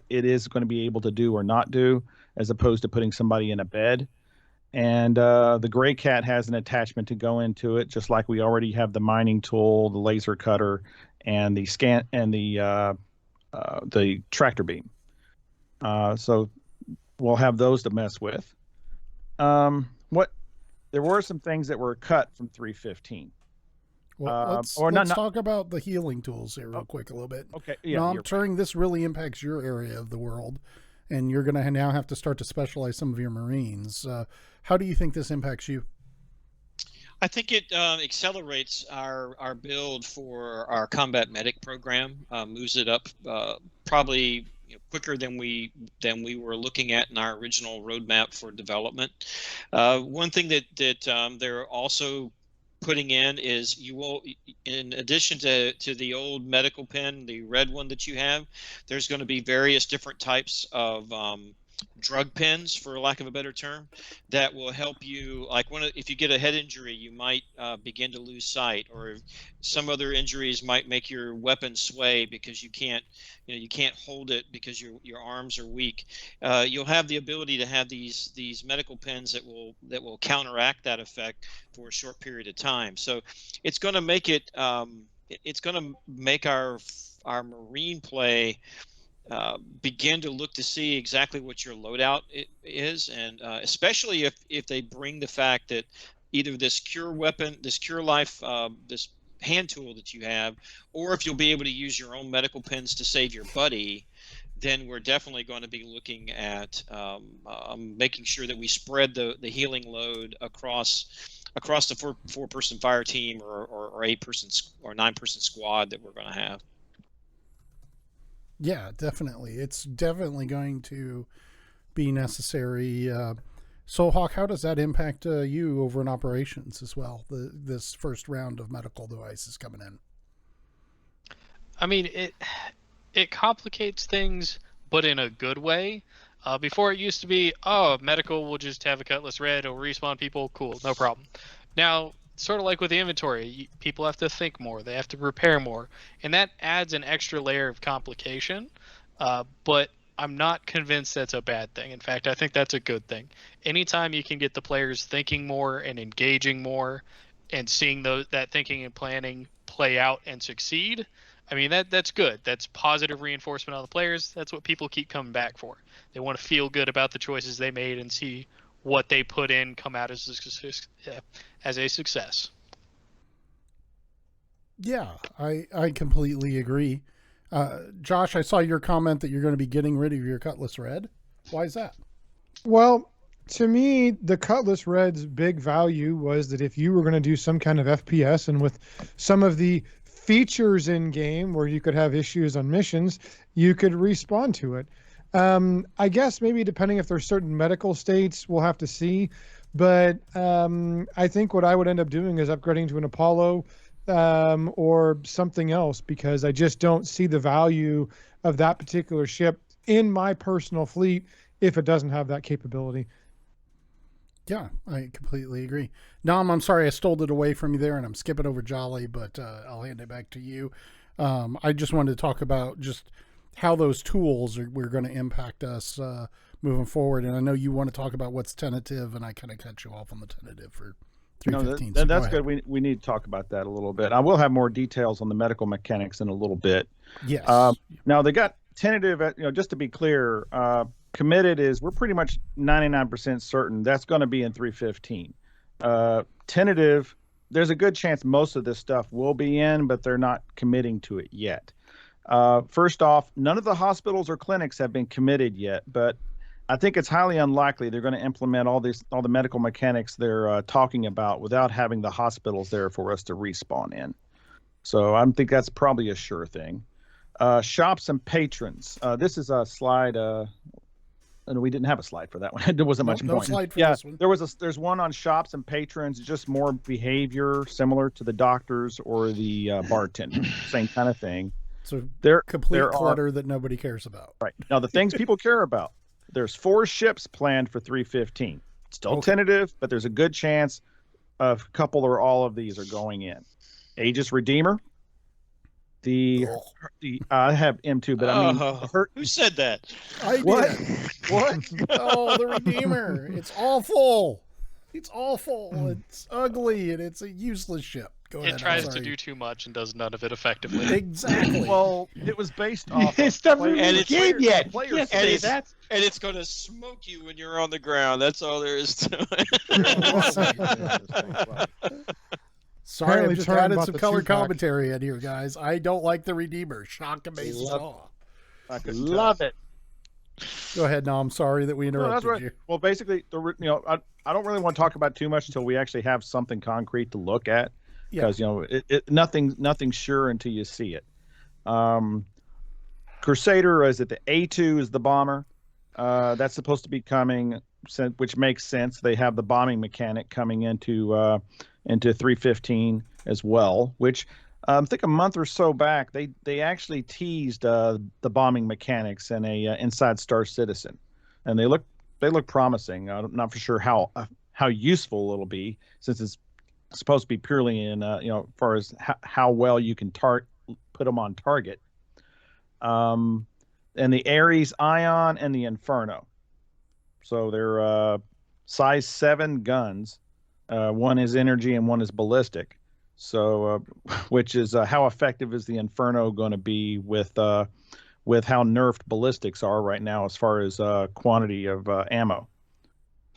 it is going to be able to do or not do, as opposed to putting somebody in a bed. And the Gray Cat has an attachment to go into it, just like we already have the mining tool, the laser cutter, and the scan and the tractor beam. So we'll have those to mess with. There were some things that were cut from 3.15. Well, let's talk about the healing tools here real quick a little bit. Okay. Yeah. I'm Turing, this really impacts your area of the world, and you're going to now have to start to specialize some of your Marines. How do you think this impacts you? I think it accelerates our build for our combat medic program, moves it up probably quicker than we were looking at in our original roadmap for development. One thing that they're also putting in is, you will, in addition to the old medical pen, the red one that you have, there's going to be various different types of drug pens, for lack of a better term, that will help you. Like if you get a head injury, you might begin to lose sight, or some other injuries might make your weapon sway because you can't hold it because your arms are weak. You'll have the ability to have these medical pens that will counteract that effect for a short period of time. So it's going to make it. It's going to make our marine play begin to look to see exactly what your loadout is, and especially if they bring the fact that either this cure weapon, this cure life, this hand tool that you have, or if you'll be able to use your own medical pens to save your buddy, then we're definitely going to be looking at making sure that we spread the healing load across the four-person fire team or 8-person or 9-person squad that we're going to have. Yeah, definitely. It's definitely going to be necessary. So, Hawk, how does that impact you over in operations as well? This first round of medical devices coming in. I mean, it complicates things, but in a good way. Before it used to be, medical will just have a Cutlass Red, it'll respawn people, cool, no problem. Now, sort of like with the inventory, people have to think more, they have to repair more, and that adds an extra layer of complication, but I'm not convinced that's a bad thing. In fact, I think that's a good thing. Anytime you can get the players thinking more and engaging more and seeing that thinking and planning play out and succeed, I mean, that's good. That's positive reinforcement on the players. That's what people keep coming back for. They want to feel good about the choices they made and see what they put in come out as a success. Yeah, I completely agree. Josh, I saw your comment that you're going to be getting rid of your Cutlass Red. Why is that? Well, to me, the Cutlass Red's big value was that if you were going to do some kind of FPS, and with some of the features in game where you could have issues on missions, you could respawn to it. I guess maybe depending if there's certain medical states, we'll have to see. But I think what I would end up doing is upgrading to an Apollo or something else, because I just don't see the value of that particular ship in my personal fleet if it doesn't have that capability. Yeah, I completely agree. Nam, I'm sorry I stole it away from you there, and I'm skipping over Jolly, but I'll hand it back to you. I just wanted to talk about just how those tools were going to impact us moving forward. And I know you want to talk about what's tentative, and I kind of cut you off on the tentative for 315. No, that's good. We need to talk about that a little bit. I will have more details on the medical mechanics in a little bit. Yes. Now, they got tentative, just to be clear, committed is we're pretty much 99% certain that's going to be in 315. Tentative, there's a good chance most of this stuff will be in, but they're not committing to it yet. First off, none of the hospitals or clinics have been committed yet, but I think it's highly unlikely they're going to implement all the medical mechanics they're talking about without having the hospitals there for us to respawn in. So I think that's probably a sure thing. Shops and patrons. This is a slide. And we didn't have a slide for that one. There wasn't much point. Slide for this one. There's one on shops and patrons, just more behavior similar to the doctors or the bartender, same kind of thing. So they're complete clutter that nobody cares about. Right. Now, the things people care about, there's 4 ships planned for 315. Still tentative, but there's a good chance a couple or all of these are going in. Aegis Redeemer. I have M2, but I mean, who said that? I did. What? Oh, the Redeemer. It's awful. It's awful. It's ugly, and it's a useless ship. Go ahead. It tries to do too much and does none of it effectively. Exactly. Well, it was based off. It's never in the game yet. And it's going to smoke you when you're on the ground. That's all there is to it. Sorry, I just added some color commentary in here, guys. I don't like the Redeemer. Shock, amaze, awe. Love it. Go ahead, no, I'm sorry that we interrupted that's right. you. Well, basically, I don't really want to talk about too much until we actually have something concrete to look at, because nothing's sure until you see it. Crusader is it the A2 is the bomber. That's supposed to be coming, which makes sense. They have the bombing mechanic coming into 315 as well, which I think a month or so back they actually teased the bombing mechanics in a Inside Star Citizen, and they look promising. I'm not for sure how useful it'll be, since it's supposed to be purely in as far as how well you can put them on target. And the Ares Ion and the Inferno. So they're size 7 guns. One is energy and one is ballistic. So, which is how effective is the Inferno going to be with how nerfed ballistics are right now as far as quantity of ammo?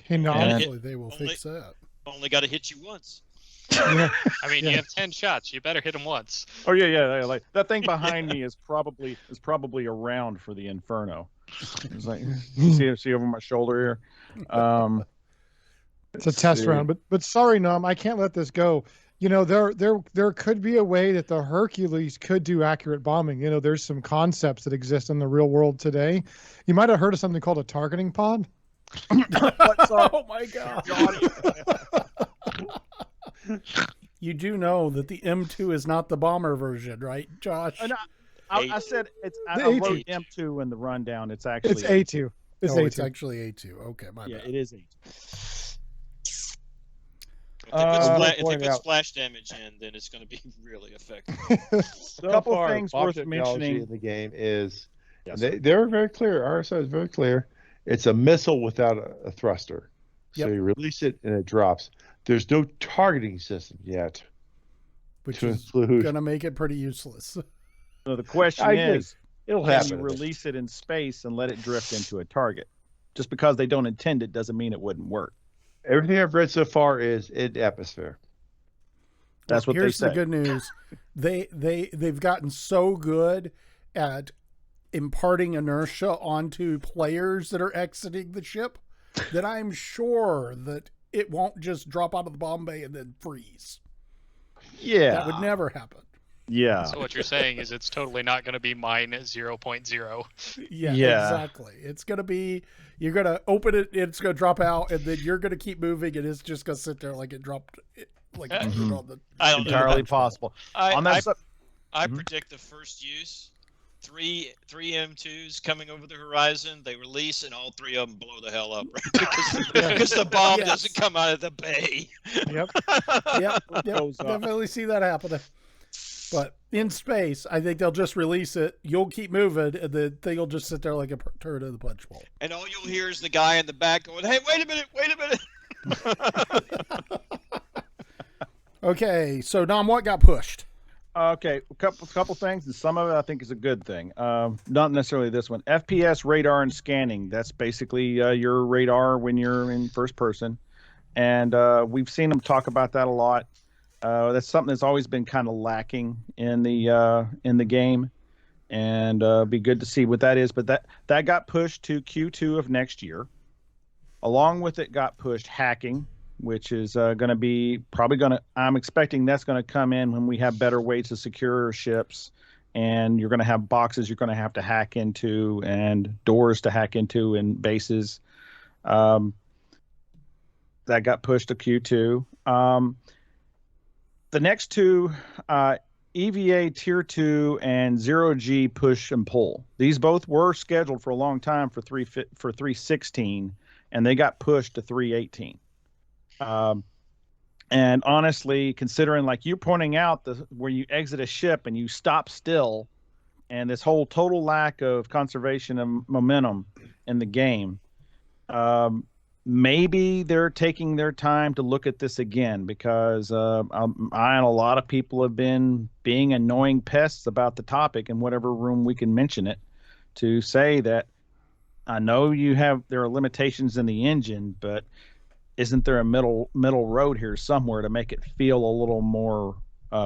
Hopefully they will fix that. Only got to hit you once. Yeah. I mean, you have 10 shots. You better hit them once. Oh yeah. Like that thing behind me is probably a round for the Inferno. It's like see over my shoulder here. It's a test round, but sorry, Nom, I can't let this go. There could be a way that the Hercules could do accurate bombing. There's some concepts that exist in the real world today. You might have heard of something called a targeting pod. Oh my God. You do know that the M2 is not the bomber version, right, Josh? I said it's. I wrote M2 in the rundown. It's actually A2. It's actually A2. Okay, my bad. It is A2. If they put splash damage in, then it's going to be really effective. A couple of things worth mentioning in the game is they're very clear. RSI is very clear. It's a missile without a thruster. So you release it and it drops. There's no targeting system yet. Which is going to make it pretty useless. So the question is, it'll can happen. you release it in space and let it drift into a target? Just because they don't intend it doesn't mean it wouldn't work. Everything I've read so far is in atmosphere. That's what Here's they say. The good news. They've gotten so good at imparting inertia onto players that are exiting the ship that I'm sure that it won't just drop out of the bomb bay and then freeze. Yeah. That would never happen. Yeah. So what you're saying is it's totally not going to be minus 0.0. Yeah, exactly. It's going to be, you're going to open it, it's going to drop out, and then you're going to keep moving, and it's just going to sit there like it dropped, like it on the... Entirely possible. I predict the first use, three M2s coming over the horizon, they release, and all three of them blow the hell up, right? because the bomb doesn't come out of the bay. Yep. Yep. Definitely see that happening. But in space, I think they'll just release it. You'll keep moving, and the thing will just sit there like a turd in the punch bowl. And all you'll hear is the guy in the back going, "Hey, wait a minute!" Okay, so Dom, what got pushed? Okay, a couple things, and some of it I think is a good thing. Not necessarily this one. FPS Radar and Scanning. That's basically your radar when you're in first person, and we've seen them talk about that a lot. That's something that's always been kind of lacking in the game, and be good to see what that is. But that got pushed to Q2 of next year. Along with it got pushed hacking, which is I'm expecting that's going to come in when we have better ways to secure ships, and you're going to have boxes you're going to have to hack into and doors to hack into in bases. That got pushed to Q2. The next two, EVA Tier 2 and 0G push and pull. These both were scheduled for a long time for 316, and they got pushed to 318. And honestly, considering like you're pointing out where you exit a ship and you stop still, and this whole total lack of conservation of momentum in the game, maybe they're taking their time to look at this again, because I and a lot of people have been being annoying pests about the topic in whatever room we can mention it, to say that I know there are limitations in the engine, but isn't there a middle road here somewhere to make it feel a little more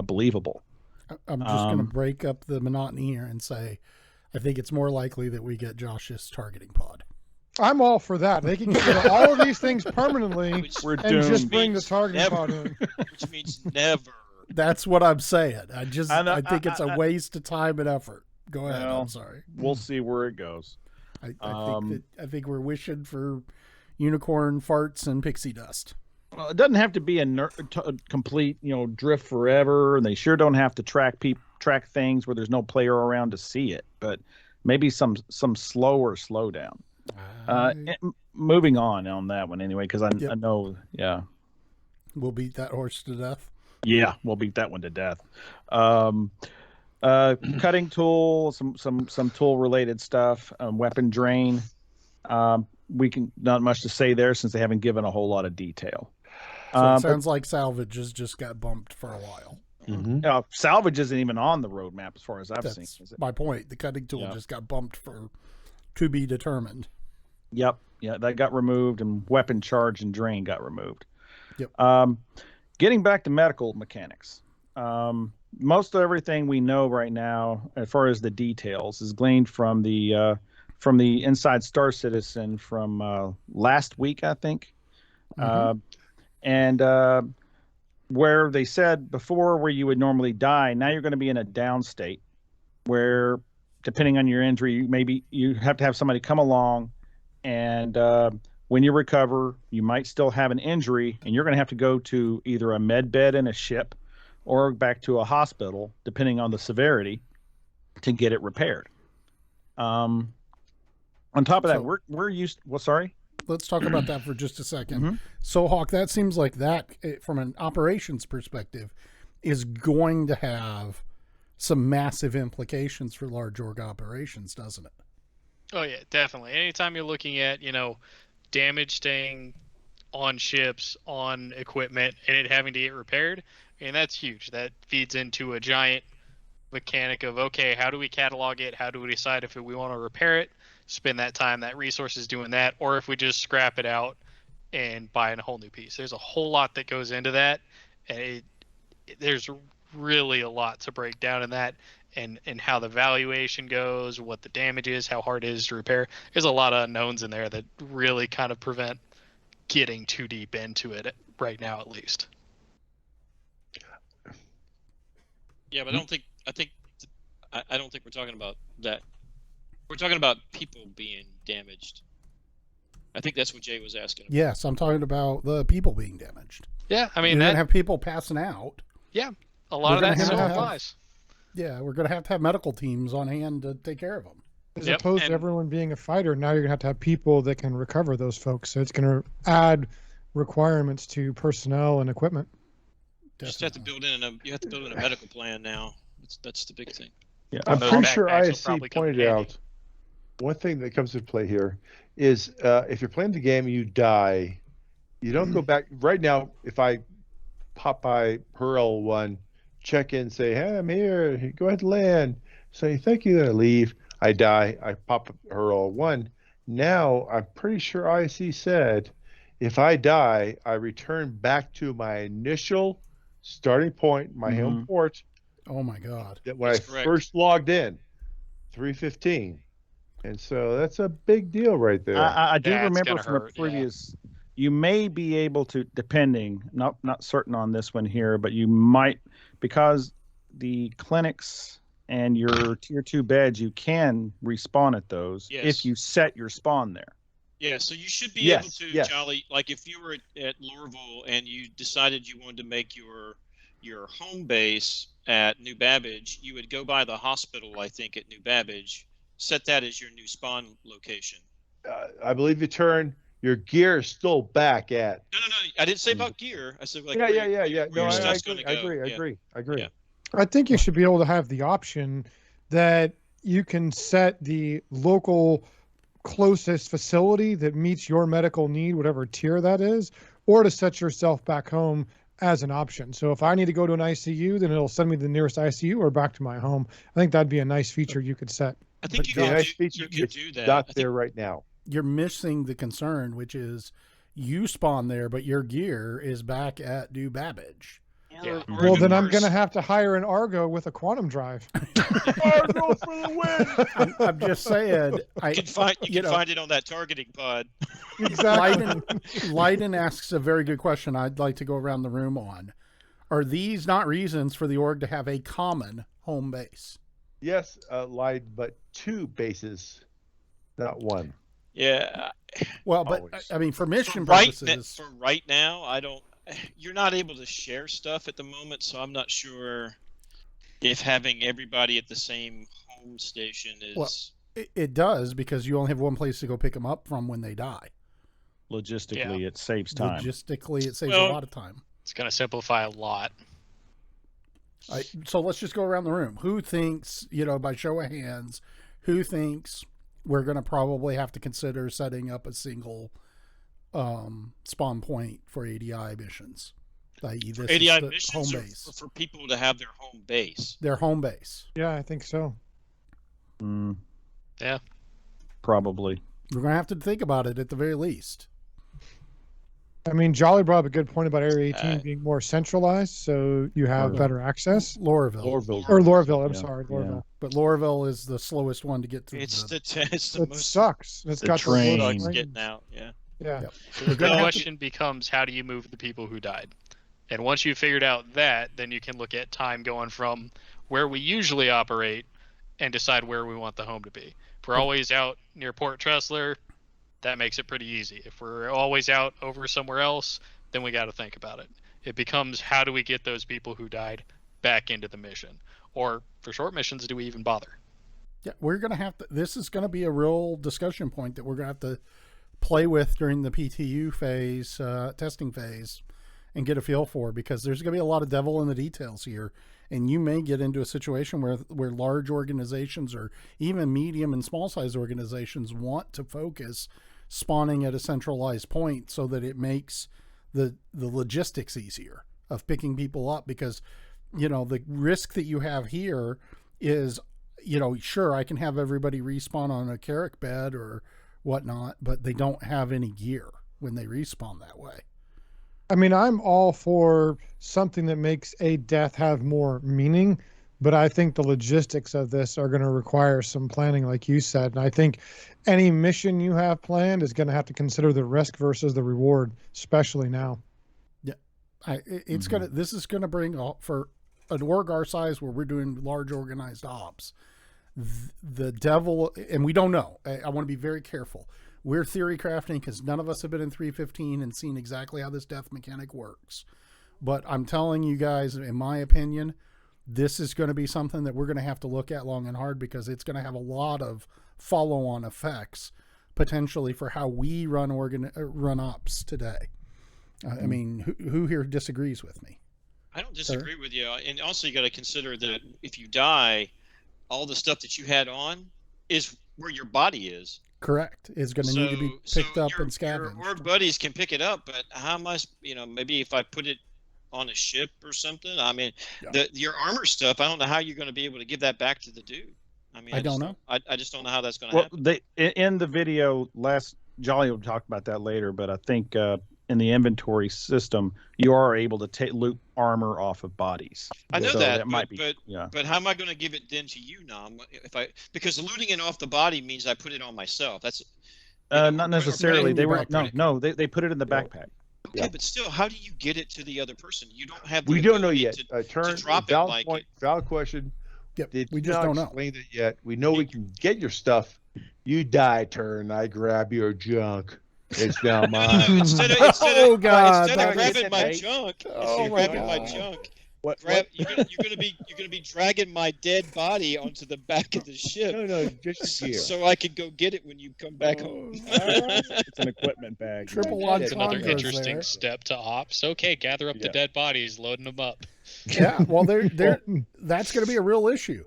believable? I'm just going to break up the monotony here and say, I think it's more likely that we get Josh's targeting pod. I'm all for that. They can get rid of all of these things permanently and just bring the targeting pod in. Which means never. That's what I'm saying. I think it's a waste of time and effort. Go ahead. I'm sorry. We'll see where it goes. I think we're wishing for unicorn farts and pixie dust. Well, it doesn't have to be a complete, drift forever, and they sure don't have to track things where there's no player around to see it. But maybe some slower slowdown. Moving on that one anyway, because I know, yeah. We'll beat that horse to death. Yeah, we'll beat that one to death. Cutting tool, some tool related stuff, weapon drain. We can not much to say there since they haven't given a whole lot of detail. So it sounds like salvages just got bumped for a while. Mm-hmm. Salvage isn't even on the roadmap as far as I've seen. That's my point. The cutting tool just got bumped for to be determined. Yep. Yeah, that got removed, and weapon charge and drain got removed. Yep. Getting back to medical mechanics. Most of everything we know right now, as far as the details, is gleaned from the Inside Star Citizen from last week, I think. And where they said before where you would normally die, now you're going to be in a down state where, depending on your injury, maybe you have to have somebody come along, and when you recover, you might still have an injury, and you're going to have to go to either a med bed in a ship or back to a hospital, depending on the severity, to get it repaired. On top of that, we're used. Well, sorry. Let's talk about that for just a second. So, Hawk, that seems like that, from an operations perspective, is going to have some massive implications for large org operations, doesn't it? Oh yeah, definitely. Anytime you're looking at, damage staying on ships, on equipment, and it having to get repaired, and that's huge. That feeds into a giant mechanic of, okay, how do we catalog it? How do we decide if we want to repair it? Spend that time, that resources doing that, or if we just scrap it out and buy a whole new piece. There's a whole lot that goes into that, and there's really a lot to break down in that, and how the valuation goes, what the damage is, how hard it is to repair. There's a lot of unknowns in there that really kind of prevent getting too deep into it right now, at least. Yeah, but I don't think we're talking about that. We're talking about people being damaged. I think that's what Jay was asking about. Yes, I'm talking about the people being damaged. Yeah, I mean, you're gonna have people passing out. Yeah, a lot of that still applies. Yeah, we're gonna have to have medical teams on hand to take care of them. As opposed to everyone being a fighter, now you're gonna have people that can recover those folks. So it's gonna add requirements to personnel and equipment. You just have to build in a medical plan now. That's the big thing. Yeah, I'm pretty sure ISC pointed out one thing that comes into play here is if you're playing the game and you die, you don't go back. Right now, if I pop by Pearl 1, check in, say, hey, I'm here, go ahead and land, say thank you, then I leave, I die, I pop up Pearl 1. Now, I'm pretty sure ISC said if I die, I return back to my initial starting point, my home port. Oh my God! When I first logged in, 315, and so that's a big deal right there. I do remember from a previous. Yeah. You may be able to, depending, not certain on this one here, but you might, because the clinics and your tier 2 beds, you can respawn at those if you set your spawn there. Yeah, so you should be able to, Jolly, like if you were at Lorville and you decided you wanted to make your home base at New Babbage, you would go by the hospital, I think, at New Babbage, set that as your new spawn location. I believe you turn your gear still back at. No. I didn't say about gear. I said like. Yeah. No, I agree. Yeah. I think you should be able to have the option that you can set the local closest facility that meets your medical need, whatever tier that is, or to set yourself back home as an option. So if I need to go to an ICU, then it'll send me to the nearest ICU or back to my home. I think that'd be a nice feature you could set. I think you could do that. Not there right now. You're missing the concern, which is you spawn there, but your gear is back at New Babbage. Well, then I'm going to have to hire an Argo with a quantum drive. Argo for the win! I'm just saying. You can find it on that targeting pod. Exactly. Leiden asks a very good question I'd like to go around the room on. Are these not reasons for the org to have a common home base? Yes, Leiden, but 2 bases, not 1. Yeah. Well, but I mean, for mission purposes. For right now, you're not able to share stuff at the moment, so I'm not sure if having everybody at the same home station is. Well, It does, because you only have one place to go pick them up from when they die. Logistically, it saves time. Logistically, it saves a lot of time. It's going to simplify a lot. So let's just go around the room. Who thinks, by show of hands, who thinks we're going to probably have to consider setting up a single spawn point for ADI missions? ADI missions home or base. for people to have their home base? Their home base. Yeah, I think so. Yeah. Probably. We're going to have to think about it at the very least. I mean, Jolly brought up a good point about Area 18 being more centralized, so you have better access. Lorville. Or Lorville, I'm sorry, Lorville. Yeah. But Lorville is the slowest one to get to. It's the It most sucks. It's the got train. the bugs getting out. Yeah. Yeah. Yep. So the question becomes, how do you move the people who died? And once you've figured out that, then you can look at time going from where we usually operate and decide where we want the home to be. If we're always out near Port Tressler, that makes it pretty easy. If we're always out over somewhere else, then we got to think about it. It becomes, how do we get those people who died back into the mission? Or for short missions, do we even bother? Yeah, we're going to have to, this is going to be a real discussion point that we're going to have to play with during the PTU phase, testing phase, and get a feel for, because there's going to be a lot of devil in the details here. And you may get into a situation where large organizations or even medium and small size organizations want to focus spawning at a centralized point so that it makes the logistics easier of picking people up, because, the risk that you have here is, sure, I can have everybody respawn on a Carrick bed or whatnot, but they don't have any gear when they respawn that way. I mean, I'm all for something that makes a death have more meaning, but I think the logistics of this are going to require some planning, like you said. And I think any mission you have planned is going to have to consider the risk versus the reward, especially now. Yeah, this is going to bring for an org our size where we're doing large organized ops. The devil, and we don't know. I want to be very careful. We're theory crafting because none of us have been in 315 and seen exactly how this death mechanic works. But I'm telling you guys, in my opinion, this is going to be something that we're going to have to look at long and hard, because it's going to have a lot of follow-on effects potentially for how we run ops today. I mean, who here disagrees with me? I don't disagree with you. And also, you got to consider that if you die, all the stuff that you had on is where your body is. Correct. Is going to need to be picked up and scavenged. Your org buddies can pick it up, but how much, maybe if I put it on a ship or something, I mean, your armor stuff, I don't know how you're going to be able to give that back to the dude. I mean, I don't know. I just don't know how that's going to happen. In the video, Jolly will talk about that later, but I think in the inventory system, you are able to loot armor off of bodies. I know but how am I going to give it then to you, Nam? Because looting it off the body means I put it on myself. That's not necessarily. They put it in the backpack. Okay, but still, how do you get it to the other person? You don't have. We don't know yet. To drop it valid question. Yep, we just don't know. Explained it yet. We know we can get your stuff. You die, Turn. I grab your junk. It's now mine. Instead of grabbing my junk, you're gonna be dragging my dead body onto the back of the ship. No, just here. So I can go get it when you come back home. It's an equipment bag. That's another interesting step to ops. Okay, gather up the dead bodies, loading them up. Yeah, well, that's going to be a real issue.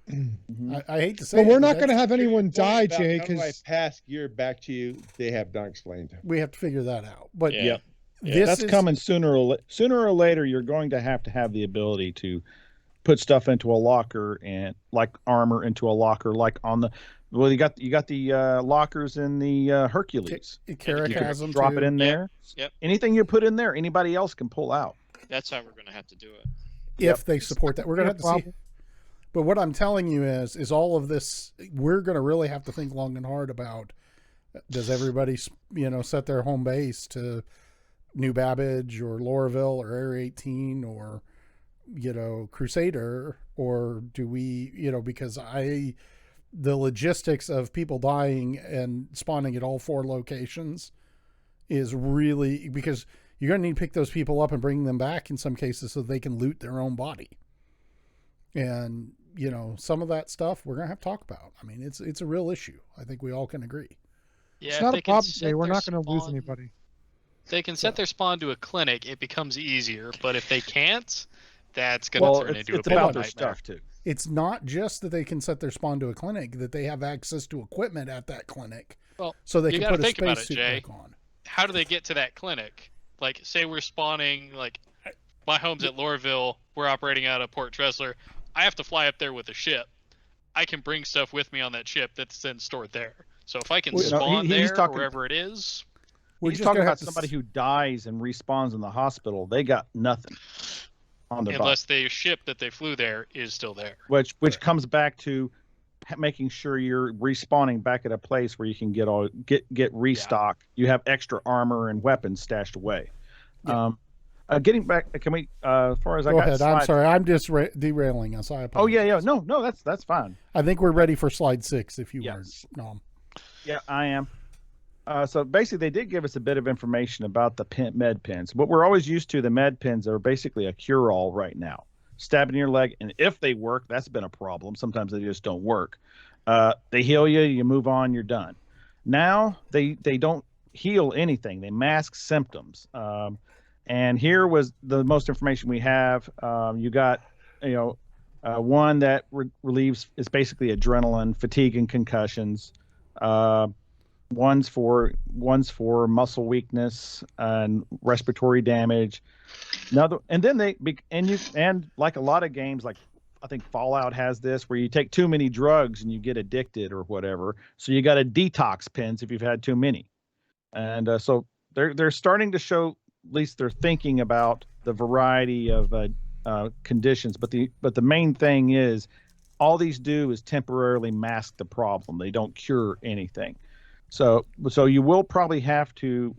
I hate to say we're not going to have anyone die, Jay, because I pass gear back to you. They have not explained. We have to figure that out. But that's coming sooner or later. You're going to have the ability to put stuff into a locker, and like armor into a locker, like on the. Well, you got the lockers in the Hercules. Carrick has them. Drop it in there. Yep. Anything you put in there, anybody else can pull out. That's how we're going to have to do it. If they support that, we're going to have to see. But what I'm telling you is all of this, we're going to really have to think long and hard about, does everybody, set their home base to New Babbage or Lorville or Area 18 or, Crusader, or do we, because the logistics of people dying and spawning at all 4 locations is really, because you're going to need to pick those people up and bring them back in some cases so they can loot their own body. And, you know, some of that stuff we're gonna have to talk about. I mean, it's a real issue. I think we all can agree. Yeah, It's if not they a can problem. set We're their not going to lose spawn- anybody. They can set their spawn to a clinic, it becomes easier. But if they can't, that's going Well, to turn it's into a bit about of a their nightmare. stuff too. It's not just that they can set their spawn to a clinic; that they have access to equipment at that clinic, Well, so they you can gotta put a think about it, spacesuit Jay. back on. How do they get to that clinic? Like, say we're spawning, like, my home's at Lorville, we're operating out of Port Tressler. I have to fly up there with a ship. I can bring stuff with me on that ship that's then stored there. So if I can Well, no, spawn he's there, talking- wherever it is, We're He's just talking gonna about have to somebody who dies and respawns in the hospital. They got nothing on their body. unless the ship that they flew there is still there. Which comes back to making sure you're respawning back at a place where you can get restock. You have extra armor and weapons stashed away. Yeah. Getting back, can we? As far as I Go got ahead. I'm slides- sorry. I'm just derailing us. I apologize. Oh yeah. No, that's fine. I think we're ready for slide 6. If you Yes. were, Nom. Yeah, I am. So basically, they did give us a bit of information about the med pins. What we're always used to, the med pins are basically a cure-all right now. Stab in your leg, and if they work, that's been a problem. Sometimes they just don't work. They heal you, you move on, you're done. Now they don't heal anything. They mask symptoms. And here was the most information we have. You got, one that relieves is basically adrenaline, fatigue, and concussions. One's for muscle weakness and respiratory damage. Another, and then and like a lot of games, like I think Fallout has this, where you take too many drugs and you get addicted or whatever. So you got a detox pins if you've had too many. And so they're starting to show, at least they're thinking about the variety of conditions. But the main thing is, all these do is temporarily mask the problem. They don't cure anything. So you will probably have to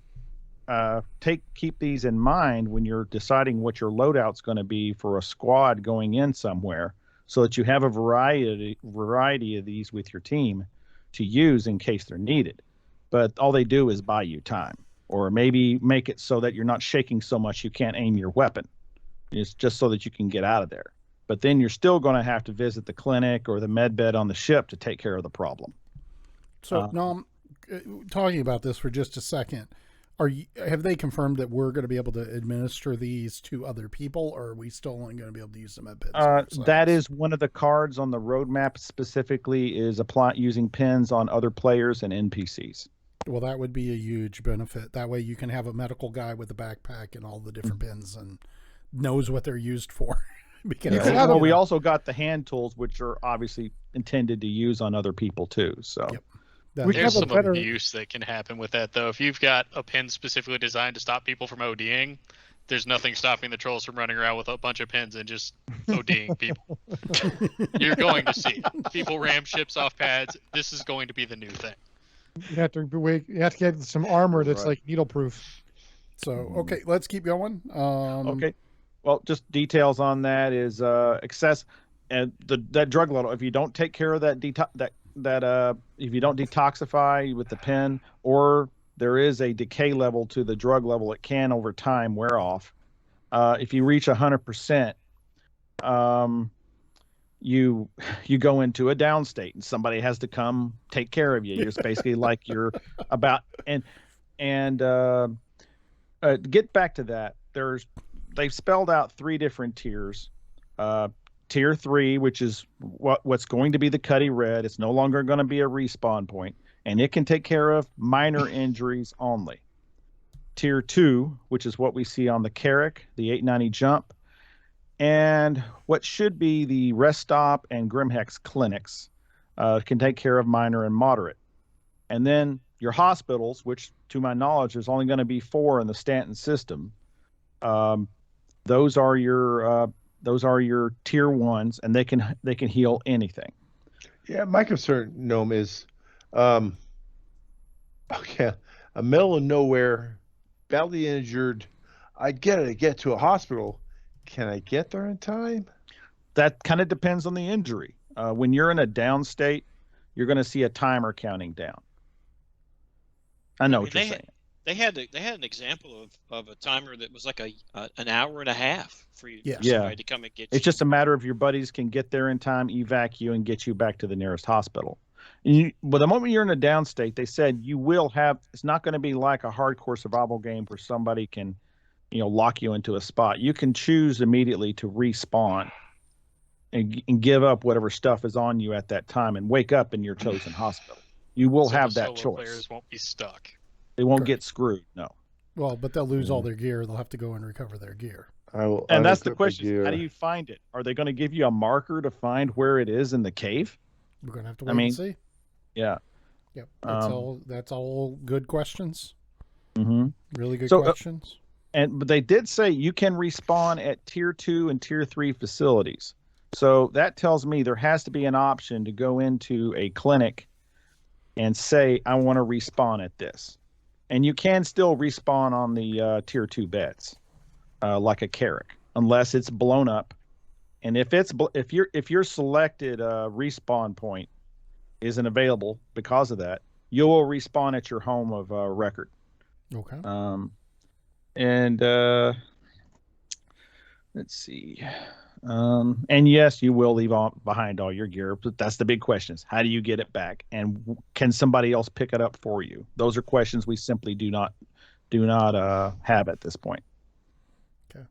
keep these in mind when you're deciding what your loadout's going to be for a squad going in somewhere, so that you have a variety of these with your team to use in case they're needed. But all they do is buy you time, or maybe make it so that you're not shaking so much you can't aim your weapon. It's just so that you can get out of there. But then you're still going to have to visit the clinic or the med bed on the ship to take care of the problem. So, Nom, talking about this for just a second, have they confirmed that we're going to be able to administer these to other people, or are we still only going to be able to use them at beds? That is one of the cards on the roadmap specifically, is using pins on other players and NPCs. Well, that would be a huge benefit. That way you can have a medical guy with a backpack and all the different pins and knows what they're used for. Because we also got the hand tools, which are obviously intended to use on other people too. So. Yep. There's some abuse that can happen with that, though. If you've got a pin specifically designed to stop people from ODing, there's nothing stopping the trolls from running around with a bunch of pins and just ODing people. You're going to see people ram ships off pads. This is going to be the new thing. You have to get some armor that's like needle proof. So okay, let's keep going. Okay. Well, just details on that is excess and that drug level. If you don't take care of that if you don't detoxify with the pen, or there is a decay level to the drug level, it can over time wear off. If you reach 100%, you go into a down state, and somebody has to come take care of you. It's basically like you're about and get back to that. They've spelled out 3 different tiers. Tier 3, which is what's going to be the Cuddy Red. It's no longer going to be a respawn point, and it can take care of minor injuries only. Tier 2, which is what we see on the Carrack, the 890 jump, and what should be the Rest Stop and Grimhex clinics, can take care of minor and moderate. And then your hospitals, which to my knowledge there's only going to be 4 in the Stanton system. Those are your tier 1s, and they can heal anything. Yeah, my concern, Gnome, is a middle of nowhere, badly injured. I get it. I get to a hospital. Can I get there in time? That kind of depends on the injury. When you're in a down state, you're going to see a timer counting down. I know what you're saying. They had an example of a timer that was like an hour and a half for you, Yeah. for somebody to come and get It's you. just a matter of your buddies can get there in time, evac you, and get you back to the nearest hospital. But the moment you're in a downstate, they said you will have. It's not going to be like a hardcore survival game where somebody can, lock you into a spot. You can choose immediately to respawn and give up whatever stuff is on you at that time and wake up in your chosen hospital. You will So have the that solo choice. players won't be stuck. They won't Correct. get screwed. No. Well, but they'll lose all their gear. They'll have to go and recover their gear. And that's the question. How do you find it? Are they going to give you a marker to find where it is in the cave? We're going to have to wait and see. Yeah. Yep. That's all good questions. Mm-hmm. Really good So, questions. But they did say you can respawn at tier 2 and tier 3 facilities. So that tells me there has to be an option to go into a clinic and say, I want to respawn at this. And you can still respawn on the tier 2 beds, like a Carrick, unless it's blown up. And if your selected respawn point isn't available because of that, you will respawn at your home of record. Okay. And let's see. And yes, you will leave behind all your gear, but that's the big question: is how do you get it back, and can somebody else pick it up for you? Those are questions we simply do not have at this point. Okay.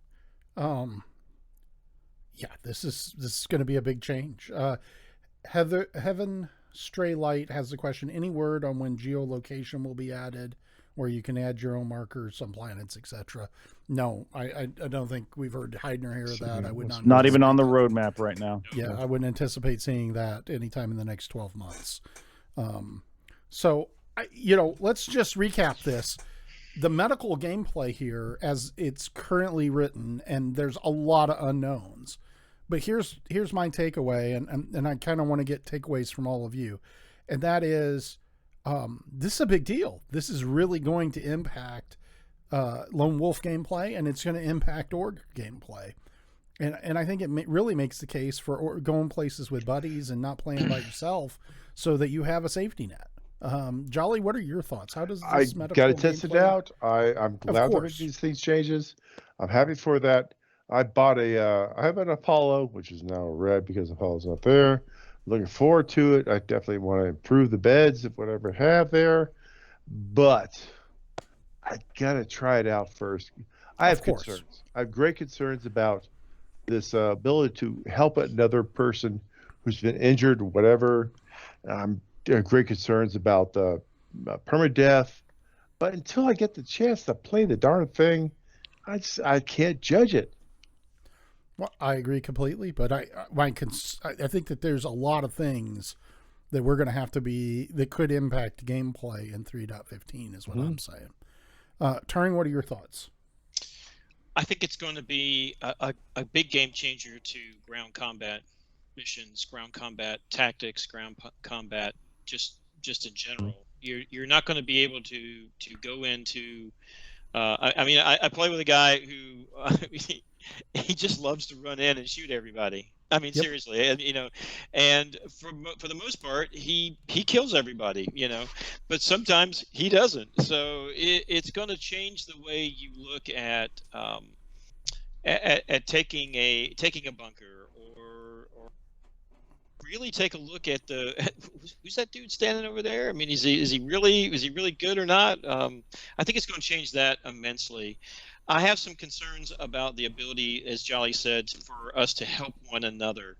Yeah, this is going to be a big change. Heaven Stray Light has the question: any word on when geolocation will be added, where you can add your own markers, some planets, etc.? No, I don't think we've heard hide nor hair of that. I would not even on the roadmap right now. Yeah, I wouldn't anticipate seeing that anytime in the next 12 months. So, let's just recap this. The medical gameplay here, as it's currently written, and there's a lot of unknowns. But here's my takeaway, and I kind of want to get takeaways from all of you, and that is, this is a big deal. This is really going to impact Lone Wolf gameplay, and it's going to impact Org gameplay. And I think it really makes the case for going places with buddies and not playing by yourself, so that you have a safety net. Jolly, what are your thoughts? How does this medical got to test it gameplay- out. I'm glad that these things changes. I'm happy for that. I bought I have an Apollo, which is now red because Apollo's not there. Looking forward to it. I definitely want to improve the beds of whatever I have there, but I gotta try it out first. I have concerns. I have great concerns about this ability to help another person who's been injured, whatever. Great concerns about the permadeath, but until I get the chance to play the darn thing, I can't judge it. Well, I agree completely, but I think that there's a lot of things that we're going to have to that could impact gameplay in 3.15 is what I'm saying. Turing, what are your thoughts? I think it's going to be a big game changer to ground combat missions, ground combat tactics, ground combat, just in general. You're not going to be able to go into. I play with a guy who he just loves to run in and shoot everybody. I mean, seriously, and for the most part, he kills everybody, but sometimes he doesn't. So it's going to change the way you look at taking a bunker or really take a look at who's that dude standing over there? I mean, is he really good or not? I think it's going to change that immensely. I have some concerns about the ability, as Jolly said, for us to help one another.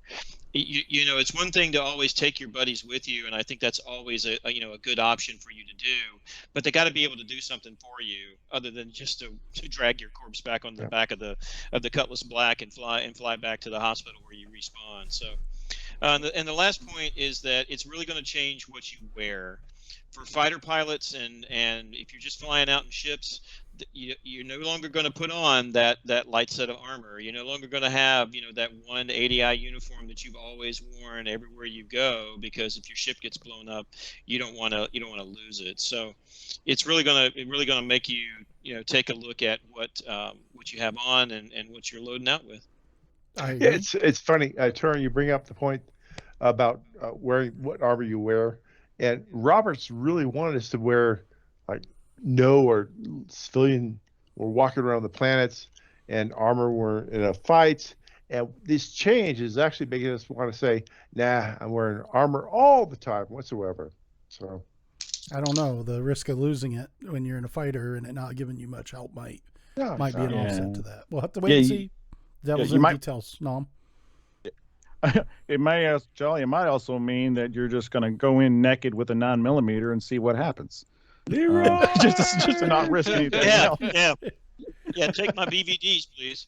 It's one thing to always take your buddies with you, and I think that's always a good option for you to do. But they got to be able to do something for you, other than just to drag your corpse back on the back of the Cutlass Black and fly back to the hospital where you respawn. So, and the last point is that it's really going to change what you wear for fighter pilots, and if you're just flying out in ships. You're no longer going to put on that light set of armor. You're no longer going to have that one ADI uniform that you've always worn everywhere you go, because if your ship gets blown up, you don't want to lose it. So it's really going to make you take a look at what you have on and what you're loading out with. It's funny, Turing, you bring up the point about wearing what armor you wear, and Roberts really wanted us to wear like know or civilian were walking around the planets and armor were in a fight. And this change is actually making us want to say, nah, I'm wearing armor all the time whatsoever. So I don't know. The risk of losing it when you're in a fighter and it not giving you much help might be an offset to that. We'll have to wait and see. Devil's in details. Nom. It may, Jolly, it might also mean that you're just going to go in naked with a 9mm and see what happens. Just to not risk anything. Yeah. Take my BVDs, please.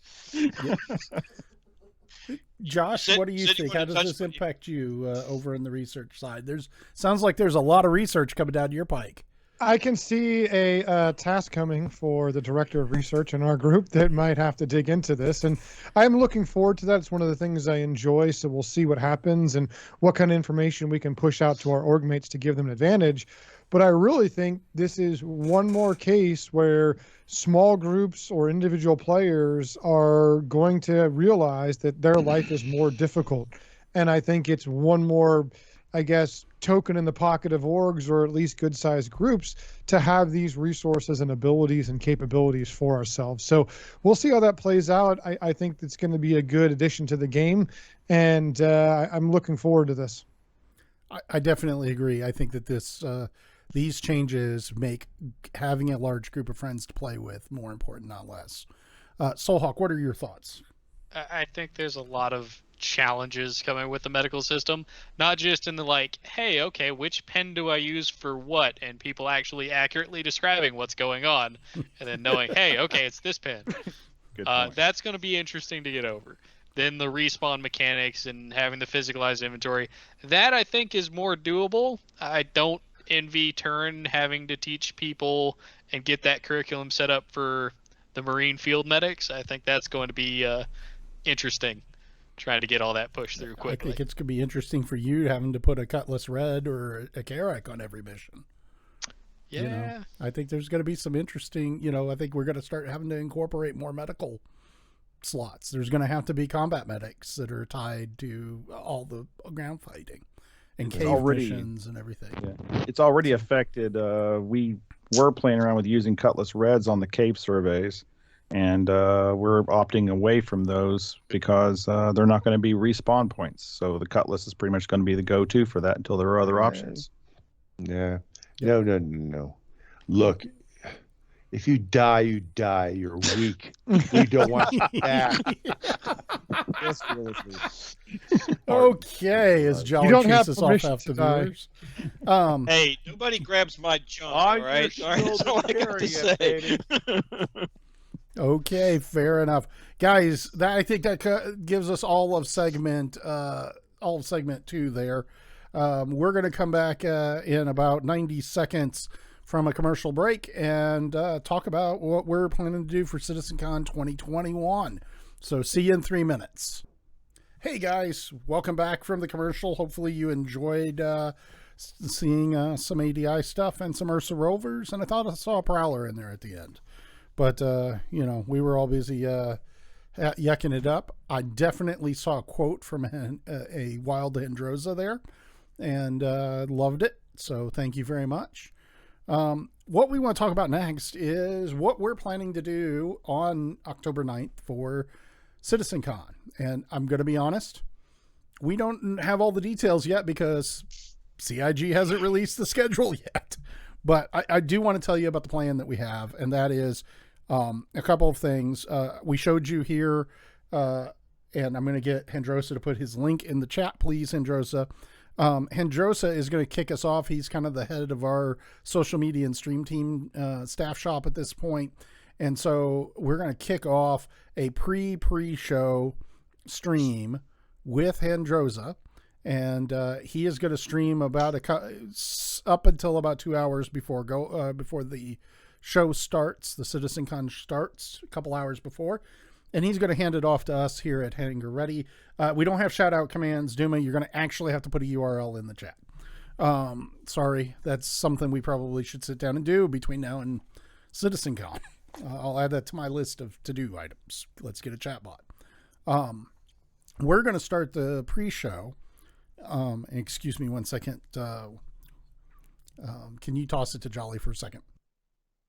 Josh, what do you think? How does this impact you over in the research side? Sounds like there's a lot of research coming down your pike. I can see a task coming for the director of research in our group that might have to dig into this. And I'm looking forward to that. It's one of the things I enjoy. So we'll see what happens and what kind of information we can push out to our org mates to give them an advantage. But I really think this is one more case where small groups or individual players are going to realize that their life is more difficult. And I think it's one more, I guess, token in the pocket of orgs, or at least good sized groups, to have these resources and abilities and capabilities for ourselves. So we'll see how that plays out. I think it's going to be a good addition to the game, and I'm looking forward to this. I definitely agree. I think that these changes make having a large group of friends to play with more important, not less. Soulhawk, what are your thoughts? I think there's a lot of challenges coming with the medical system, not just in the hey, okay, which pen do I use for what, and people actually accurately describing what's going on, and then knowing, hey, okay, it's this pen. That's going to be interesting to get over. Then the respawn mechanics and having the physicalized inventory, that I think is more doable. I don't envy Turin having to teach people and get that curriculum set up for the Marine field medics. I think that's going to be interesting, trying to get all that pushed through quickly. I think it's going to be interesting for you having to put a Cutlass Red or a Carrack on every mission. Yeah. I think there's going to be some interesting, I think we're going to start having to incorporate more medical slots. There's going to have to be combat medics that are tied to all the ground fighting and cave missions and everything. Yeah. It's already affected. We were playing around with using Cutlass Reds on the cave surveys, and we're opting away from those because they're not going to be respawn points. So the Cutlass is pretty much going to be the go-to for that until there are other options. Yeah. No. Look, if you die, you die. You're weak. We don't want you back. Okay, as Jolly chases off after viewers. Hey, nobody grabs my junk, all right? That's all I got to say. Okay, fair enough. Guys, I think that gives us all of segment 2 there. We're going to come back in about 90 seconds from a commercial break and talk about what we're planning to do for Citizencon 2021. So see you in 3 minutes. Hey guys, welcome back from the commercial. Hopefully you enjoyed seeing some ADI stuff and some Ursa rovers, and I thought I saw a Prowler in there at the end. But, we were all busy yucking it up. I definitely saw a quote from a wild Hendrosa there, and loved it. So thank you very much. What we want to talk about next is what we're planning to do on October 9th for Citizencon. And I'm going to be honest, we don't have all the details yet because CIG hasn't released the schedule yet. But I do want to tell you about the plan that we have, and that is a couple of things. We showed you here, and I'm going to get Hendrosa to put his link in the chat, please, Hendrosa. Hendrosa is going to kick us off. He's kind of the head of our social media and stream team staff shop at this point. And so we're going to kick off a pre-show stream with Hendrosa. And he is going to stream about up until about 2 hours before the show starts, the Citizencon starts, a couple hours before. And he's going to hand it off to us here at HangarReady. We don't have shout out commands, Duma. You're going to actually have to put a URL in the chat. Sorry, that's something we probably should sit down and do between now and Citizencon. I'll add that to my list of to-do items. Let's get a chat bot. We're going to start the pre-show. Excuse me one second. Can you toss it to Jolly for a second?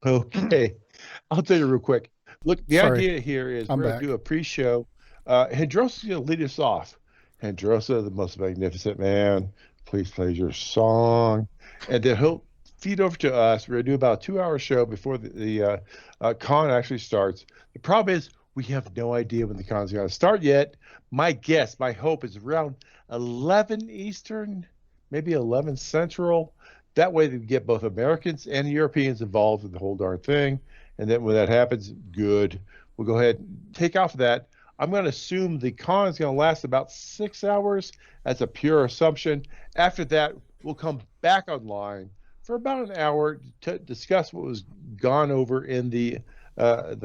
Okay, I'll tell you real quick. Look, the Sorry, idea here is I'm we're going back. to do a pre-show. Hendrosa's going to lead us off. Hendrosa, the most magnificent man, please play your song, and then he'll feed over to us. We're going to do about a 2-hour show before the con actually starts. The problem is we have no idea when the con's going to start yet. My guess, my hope is around 11 Eastern, maybe 11 Central. That way, they get both Americans and Europeans involved in the whole darn thing. And then when that happens, good. We'll go ahead and take off of that. I'm going to assume the con is going to last about 6 hours. That's a pure assumption. After that, we'll come back online for about an hour to discuss what was gone over in the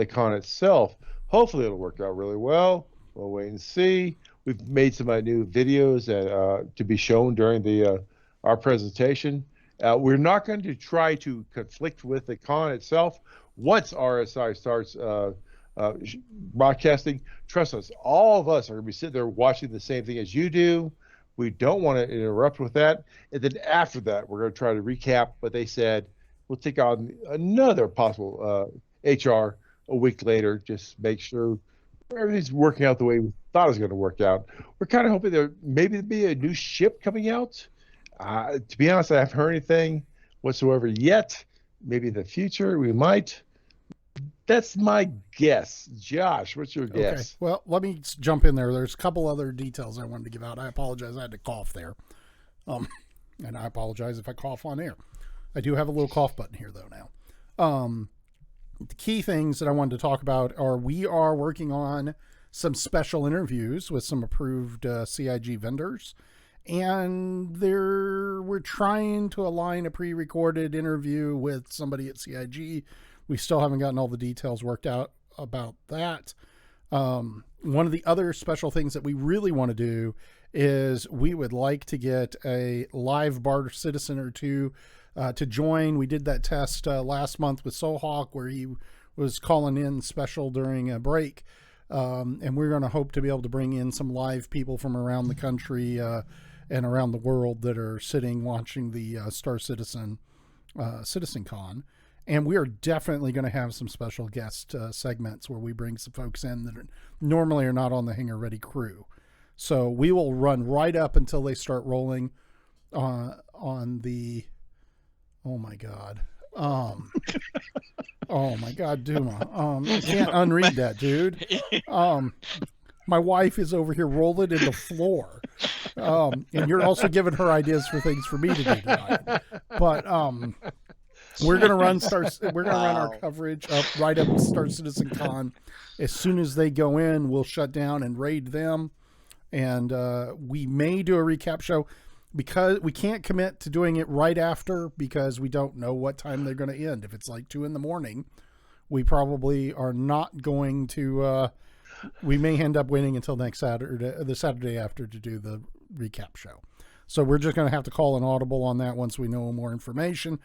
con itself. Hopefully, it'll work out really well. We'll wait and see. We've made some new videos to be shown during our presentation. We're not going to try to conflict with the con itself. Once RSI starts broadcasting, trust us, all of us are going to be sitting there watching the same thing as you do. We don't want to interrupt with that. And then after that, we're going to try to recap what they said. We'll take on another possible HR a week later, just make sure everything's working out the way we thought it was going to work out. We're kind of hoping there maybe be a new ship coming out. To be honest, I haven't heard anything whatsoever yet. Maybe in the future we might. That's my guess. Josh, what's your guess? Okay. Well, let me jump in there. There's a couple other details I wanted to give out. I apologize. I had to cough there. And I apologize if I cough on air. I do have a little cough button here though now. The key things that I wanted to talk about are we are working on some special interviews with some approved CIG vendors. And we're trying to align a pre-recorded interview with somebody at CIG. We still haven't gotten all the details worked out about that. One of the other special things that we really want to do is we would like to get a live bar citizen or two to join. We did that test last month with Soulhawk where he was calling in special during a break. And we're going to hope to be able to bring in some live people from around the country and around the world that are sitting watching the Star Citizen Citizencon. And we are definitely going to have some special guest segments where we bring some folks in that normally are not on the HangarReady crew. So we will run right up until they start rolling on the... Oh my God. Oh my God, Duma. I can't unread that, dude. My wife is over here rolling in the floor. And you're also giving her ideas for things for me to do tonight. But we're gonna run our coverage up right up to Star Citizen Con. As soon as they go in, we'll shut down and raid them. And we may do a recap show because we can't commit to doing it right after because we don't know what time they're going to end. If it's like 2 a.m, we probably are not going to. We may end up waiting until next Saturday, the Saturday after, to do the recap show. So we're just going to have to call an audible on that once we know more information.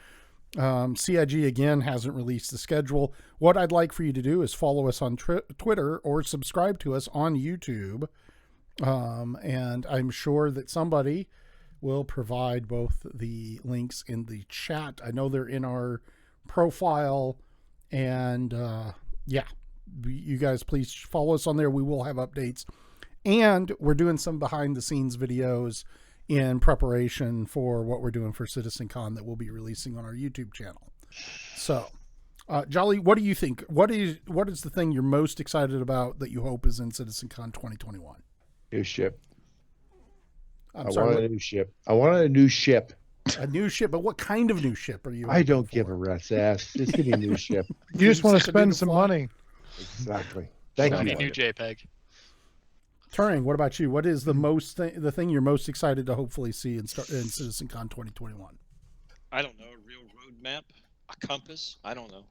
CIG again hasn't released the schedule. What I'd like for you to do is follow us on Twitter or subscribe to us on YouTube. And I'm sure that somebody will provide both the links in the chat. I know they're in our profile, and yeah, you guys please follow us on there. We will have updates, and we're doing some behind the scenes videos in preparation for what we're doing for Citizencon that we'll be releasing on our YouTube channel. So Jolly, what do you think? What is the thing you're most excited about that you hope is in Citizencon 2021? New ship. I want a new ship. I want a new ship. A new ship, but what kind of new ship are you? I don't give a rat's ass. Just give me a new ship. You just want to spend some money. Exactly. Thank you. New JPEG. Turing, what about you? What is the thing you're most excited to hopefully see in Citizencon 2021? I don't know. A real roadmap, a compass. I don't know.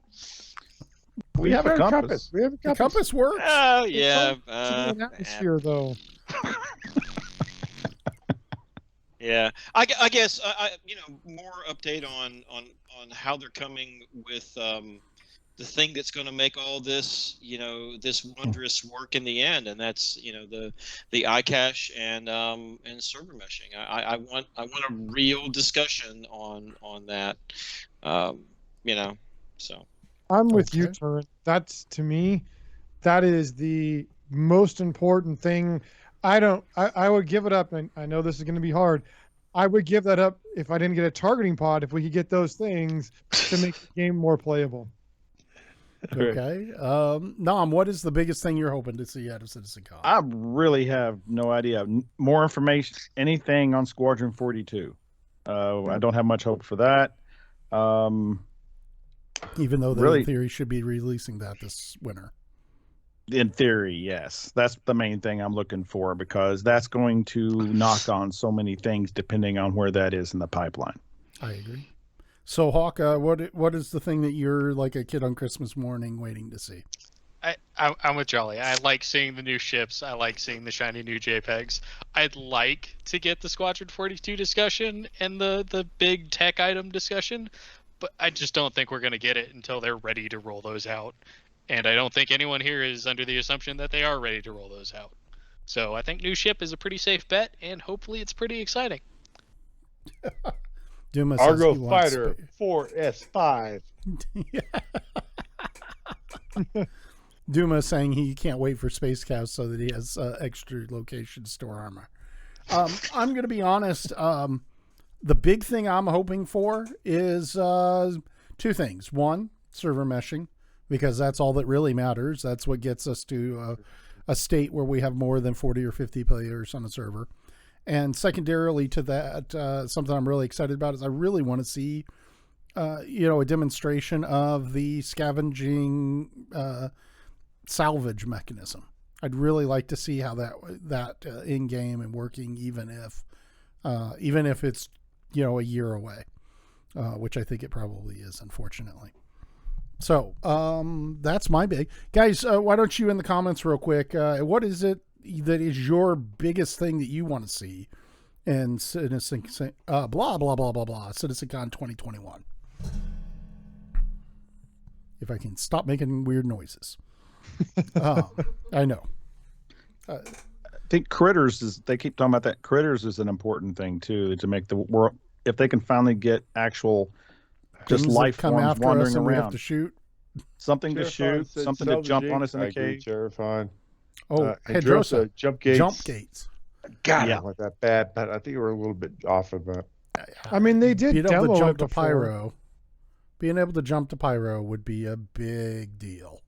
We have a compass. We have a compass. The compass works. Yeah. It's an atmosphere, though. Yeah, I guess more update on how they're coming with the thing that's going to make all this this wondrous work in the end, and that's the iCache and server meshing. I want a real discussion on that. So I'm with you, Okay. Turin. That's, to me, that is the most important thing. I would give it up, and I know this is going to be hard. I would give that up if I didn't get a targeting pod, if we could get those things to make the game more playable. Okay. Nom, what is the biggest thing you're hoping to see out of Citizencon? I really have no idea. More information, anything on Squadron 42. I don't have much hope for that. Even though they, really, in theory, should be releasing that this winter. in theory, yes. That's the main thing I'm looking for, because that's going to knock on so many things depending on where that is in the pipeline. I agree. So, Hawk, what is the thing that you're like a kid on Christmas morning waiting to see? I'm with Jolly. I like seeing the new ships. I like seeing the shiny new JPEGs. I'd like to get the Squadron 42 discussion and the big tech item discussion, but I just don't think we're going to get it until they're ready to roll those out. And I don't think anyone here is under the assumption that they are ready to roll those out. So I think new ship is a pretty safe bet, and hopefully it's pretty exciting. Duma says Argo he wants Fighter 4S5. Duma saying he can't wait for Space Cows so that he has extra location to store armor. I'm going to be honest. The big thing I'm hoping for is two things. One, server meshing, because that's all that really matters. That's what gets us to a state where we have more than 40 or 50 players on a server. And secondarily to that, something I'm really excited about is I really want to see, a demonstration of the scavenging salvage mechanism. I'd really like to see how that in game and working, even if it's a year away, which I think it probably is, unfortunately. So that's my big guys. Why don't you in the comments real quick? What is it that is your biggest thing that you want to see in Citizen blah blah blah blah blah Citizencon 2021? If I can stop making weird noises. I know. I think critters they keep talking about that. Critters is an important thing too, to make the world, if they can finally get actual just Things life that come forms after wandering us and we have around. to shoot. Something to shoot, something to jump on us in a cave. Terrifying. Oh, Hedrosa, jump gates. Jump gates. God, Yeah. I don't like that bad, but I think we're a little bit off of that. I mean, they did Being able demo to it jump to before. pyro. Being able to jump to pyro would be a big deal.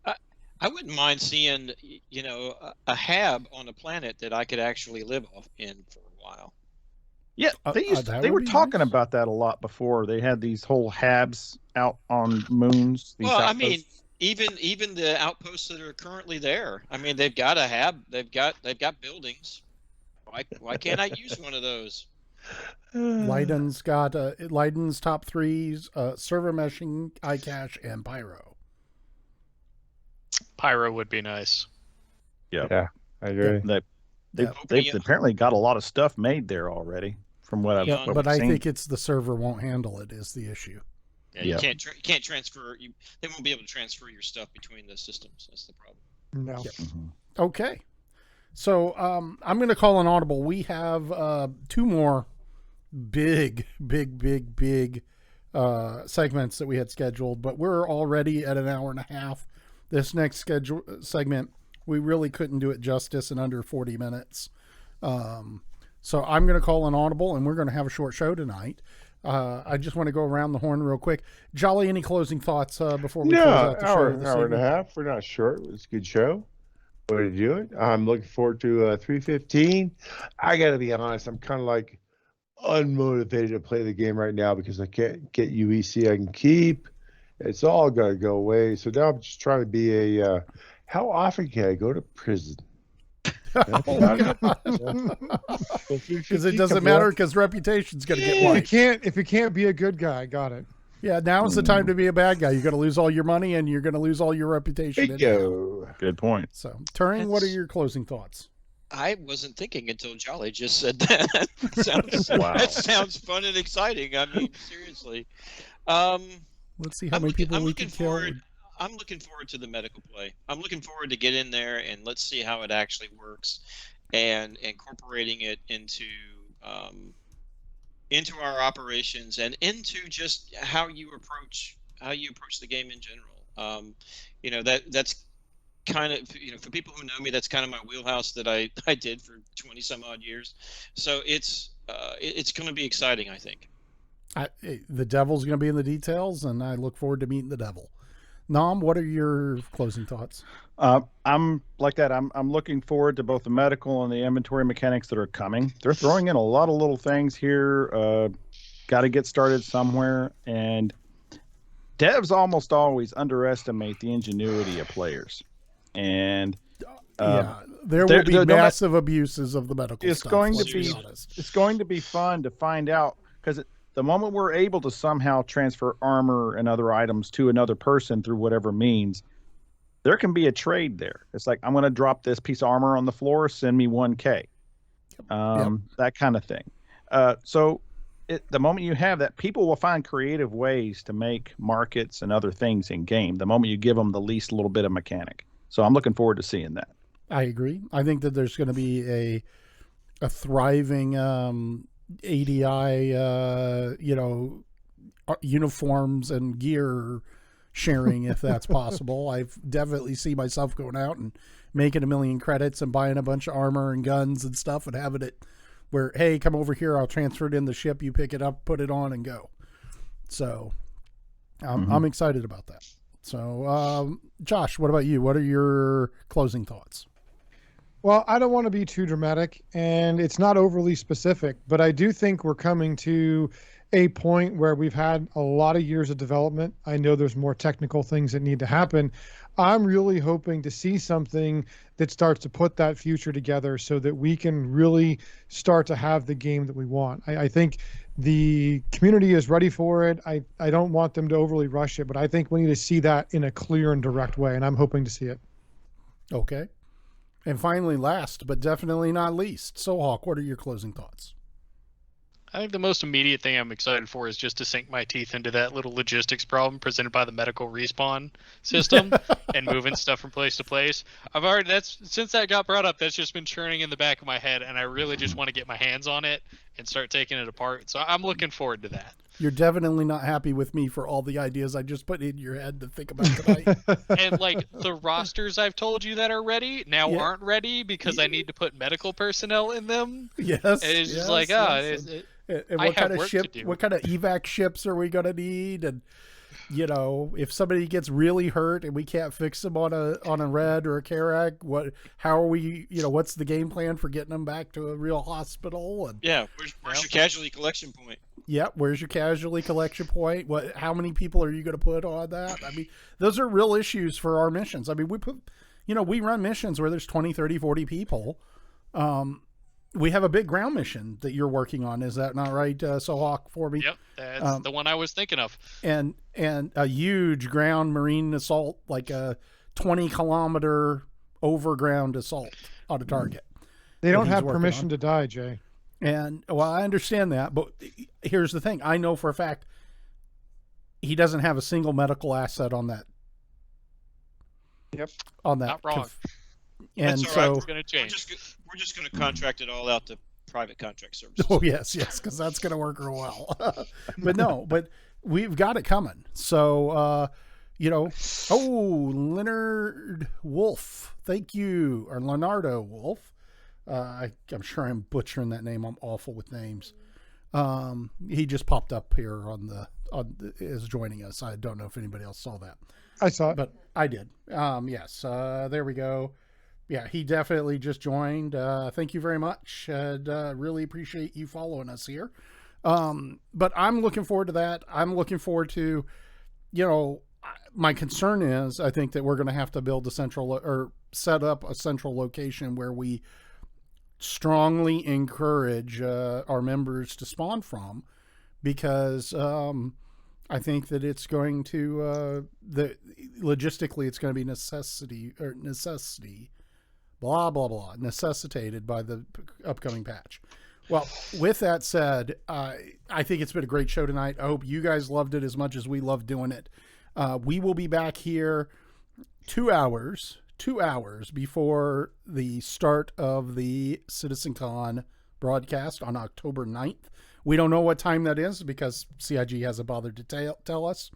I wouldn't mind seeing, a hab on a planet that I could actually live off in for a while. Yeah, that they would were be talking nice. about that a lot before. They had these whole habs out on moons. These Well, I outposts. mean, even the outposts that are currently there. I mean, they've got a hab. They've got buildings. Why can't I use one of those? Leiden's got Leiden's top threes: server meshing, iCache, and pyro. Pyro would be nice. Yeah, I agree. They've apparently got a lot of stuff made there already, from what I've Yeah, what But we've I seen. think it's the server won't handle it is the issue. Yeah, Yeah. you can't transfer. They won't be able to transfer your stuff between the systems. That's the problem. No. Mhm. Okay. So I'm going to call an audible. We have two more big segments that we had scheduled, but we're already at an hour and a half. This next segment, we really couldn't do it justice in under 40 minutes. So I'm going to call an audible, and we're going to have a short show tonight. I just want to go around the horn real quick. Jolly, any closing thoughts before we close out the show? This hour and a evening? half. We're not short. It was a good show. Way to do it. I'm looking forward to 315. I got to be honest. I'm kind of like unmotivated to play the game right now because I can't get UEC I can keep. It's all got to go away. So now I'm just trying to be a. How often can I go to prison? Because it doesn't matter because reputation's going to get wiped. If you can't be a good guy, got it. Yeah, now's the time to be a bad guy. You're going to lose all your money and you're going to lose all your reputation. Bingo. Good point. So, Turing, what are your closing thoughts? I wasn't thinking until Jolly just said that. Wow. That sounds fun and exciting. I mean, seriously. Let's see how many people we can kill. I'm looking forward to the medical play. I'm looking forward to get in there and let's see how it actually works, and incorporating it into our operations and into just how you approach you approach the game in general. You know, that's kind of, you know, for people who know me, that's kind of my wheelhouse that I did for 20 some odd years. So it's going to be exciting, I think. The devil's going to be in the details, and I look forward to meeting the devil. Nam, what are your closing thoughts? I'm like that. I'm looking forward to both the medical and the inventory mechanics that are coming. They're throwing in a lot of little things here. Got to get started somewhere, and devs almost always underestimate the ingenuity of players. And there will be massive abuses of the medical stuff. It's going to be fun to find out, because the moment we're able to somehow transfer armor and other items to another person through whatever means, there can be a trade there. It's like, I'm going to drop this piece of armor on the floor, send me 1K. That kind of thing. So the moment you have that, people will find creative ways to make markets and other things in game the moment you give them the least little bit of mechanic. So I'm looking forward to seeing that. I agree. I think that there's going to be a thriving ADI, uniforms and gear sharing, if that's possible. I've definitely see myself going out and making 1 million credits and buying a bunch of armor and guns and stuff and having it where, hey, come over here, I'll transfer it in the ship, you pick it up, put it on, and go. So I'm excited about that. So, Josh, what about you? What are your closing thoughts? Well, I don't want to be too dramatic, and it's not overly specific, but I do think we're coming to a point where we've had a lot of years of development. I know there's more technical things that need to happen. I'm really hoping to see something that starts to put that future together so that we can really start to have the game that we want. I think the community is ready for it. I don't want them to overly rush it, but I think we need to see that in a clear and direct way, and I'm hoping to see it. Okay. And finally, last but definitely not least, Sohawk, what are your closing thoughts? I think the most immediate thing I'm excited for is just to sink my teeth into that little logistics problem presented by the medical respawn system and moving stuff from place to place. Since that got brought up, that's just been churning in the back of my head, and I really just want to get my hands on it and start taking it apart. So I'm looking forward to that. You're definitely not happy with me for all the ideas I just put in your head to think about tonight. And like the rosters I've told you that are ready now aren't ready because I need to put medical personnel in them. Yes. And it's just like, and what kind of ship, what kind of evac ships are we going to need? And, you know, if somebody gets really hurt and we can't fix them on a red or a Karak, how are we, what's the game plan for getting them back to a real hospital? And where's your casualty collection point? Yeah, where's your casualty collection point? How many people are you going to put on that? I mean, those are real issues for our missions. I mean, we run missions where there's 20, 30, 40 people. We have a big ground mission that you're working on. Is that not right, Sohawk, for me? Yep, that's the one I was thinking of. And a huge ground marine assault, like a 20-kilometer overground assault on a target. They don't have permission to die, Jay. And, well, I understand that, but here's the thing. I know for a fact he doesn't have a single medical asset on that. Yep. On that. Not wrong. And that's all right. It's gonna change. We're just going to contract it all out to private contract services. Oh, yes, because that's going to work real well. but we've got it coming. So, Leonard Wolf. Thank you. Or Leonardo Wolf. I'm sure I'm butchering that name. I'm awful with names. He just popped up here is joining us. I don't know if anybody else saw that. I saw it, but I did. Yes. There we go. Yeah, he definitely just joined. Thank you very much. Really appreciate you following us here. But I'm looking forward to that. I'm looking forward to, my concern is I think that we're going to have to build set up a central location where we strongly encourage our members to spawn from, because I think that it's going to logistically it's going to be necessity, blah blah blah, necessitated by the upcoming patch. Well, with that said, I think it's been a great show tonight. I hope you guys loved it as much as we loved doing it. We will be back here 2 hours before the start of the Citizencon broadcast on October 9th. We don't know what time that is because CIG hasn't bothered to tell us.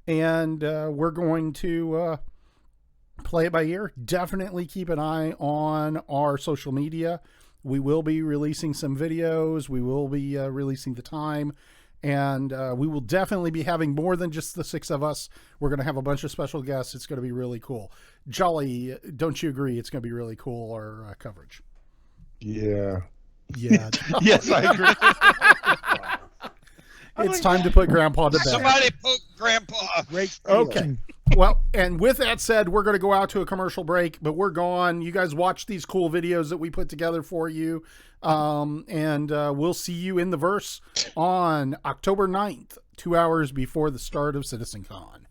And we're going to play it by ear. Definitely keep an eye on our social media. We will be releasing some videos. We will be releasing the time. And we will definitely be having more than just the 6 of us. We're going to have a bunch of special guests. It's going to be really cool. Jolly, don't you agree? It's going to be really cool, our coverage. Yeah. Yeah. Yes, I agree. It's time to put Grandpa to bed. Somebody poke Grandpa. Great. Okay. Well, and with that said, we're going to go out to a commercial break, but we're gone. You guys watch these cool videos that we put together for you. And we'll see you in the verse on October 9th, 2 hours before the start of Citizencon.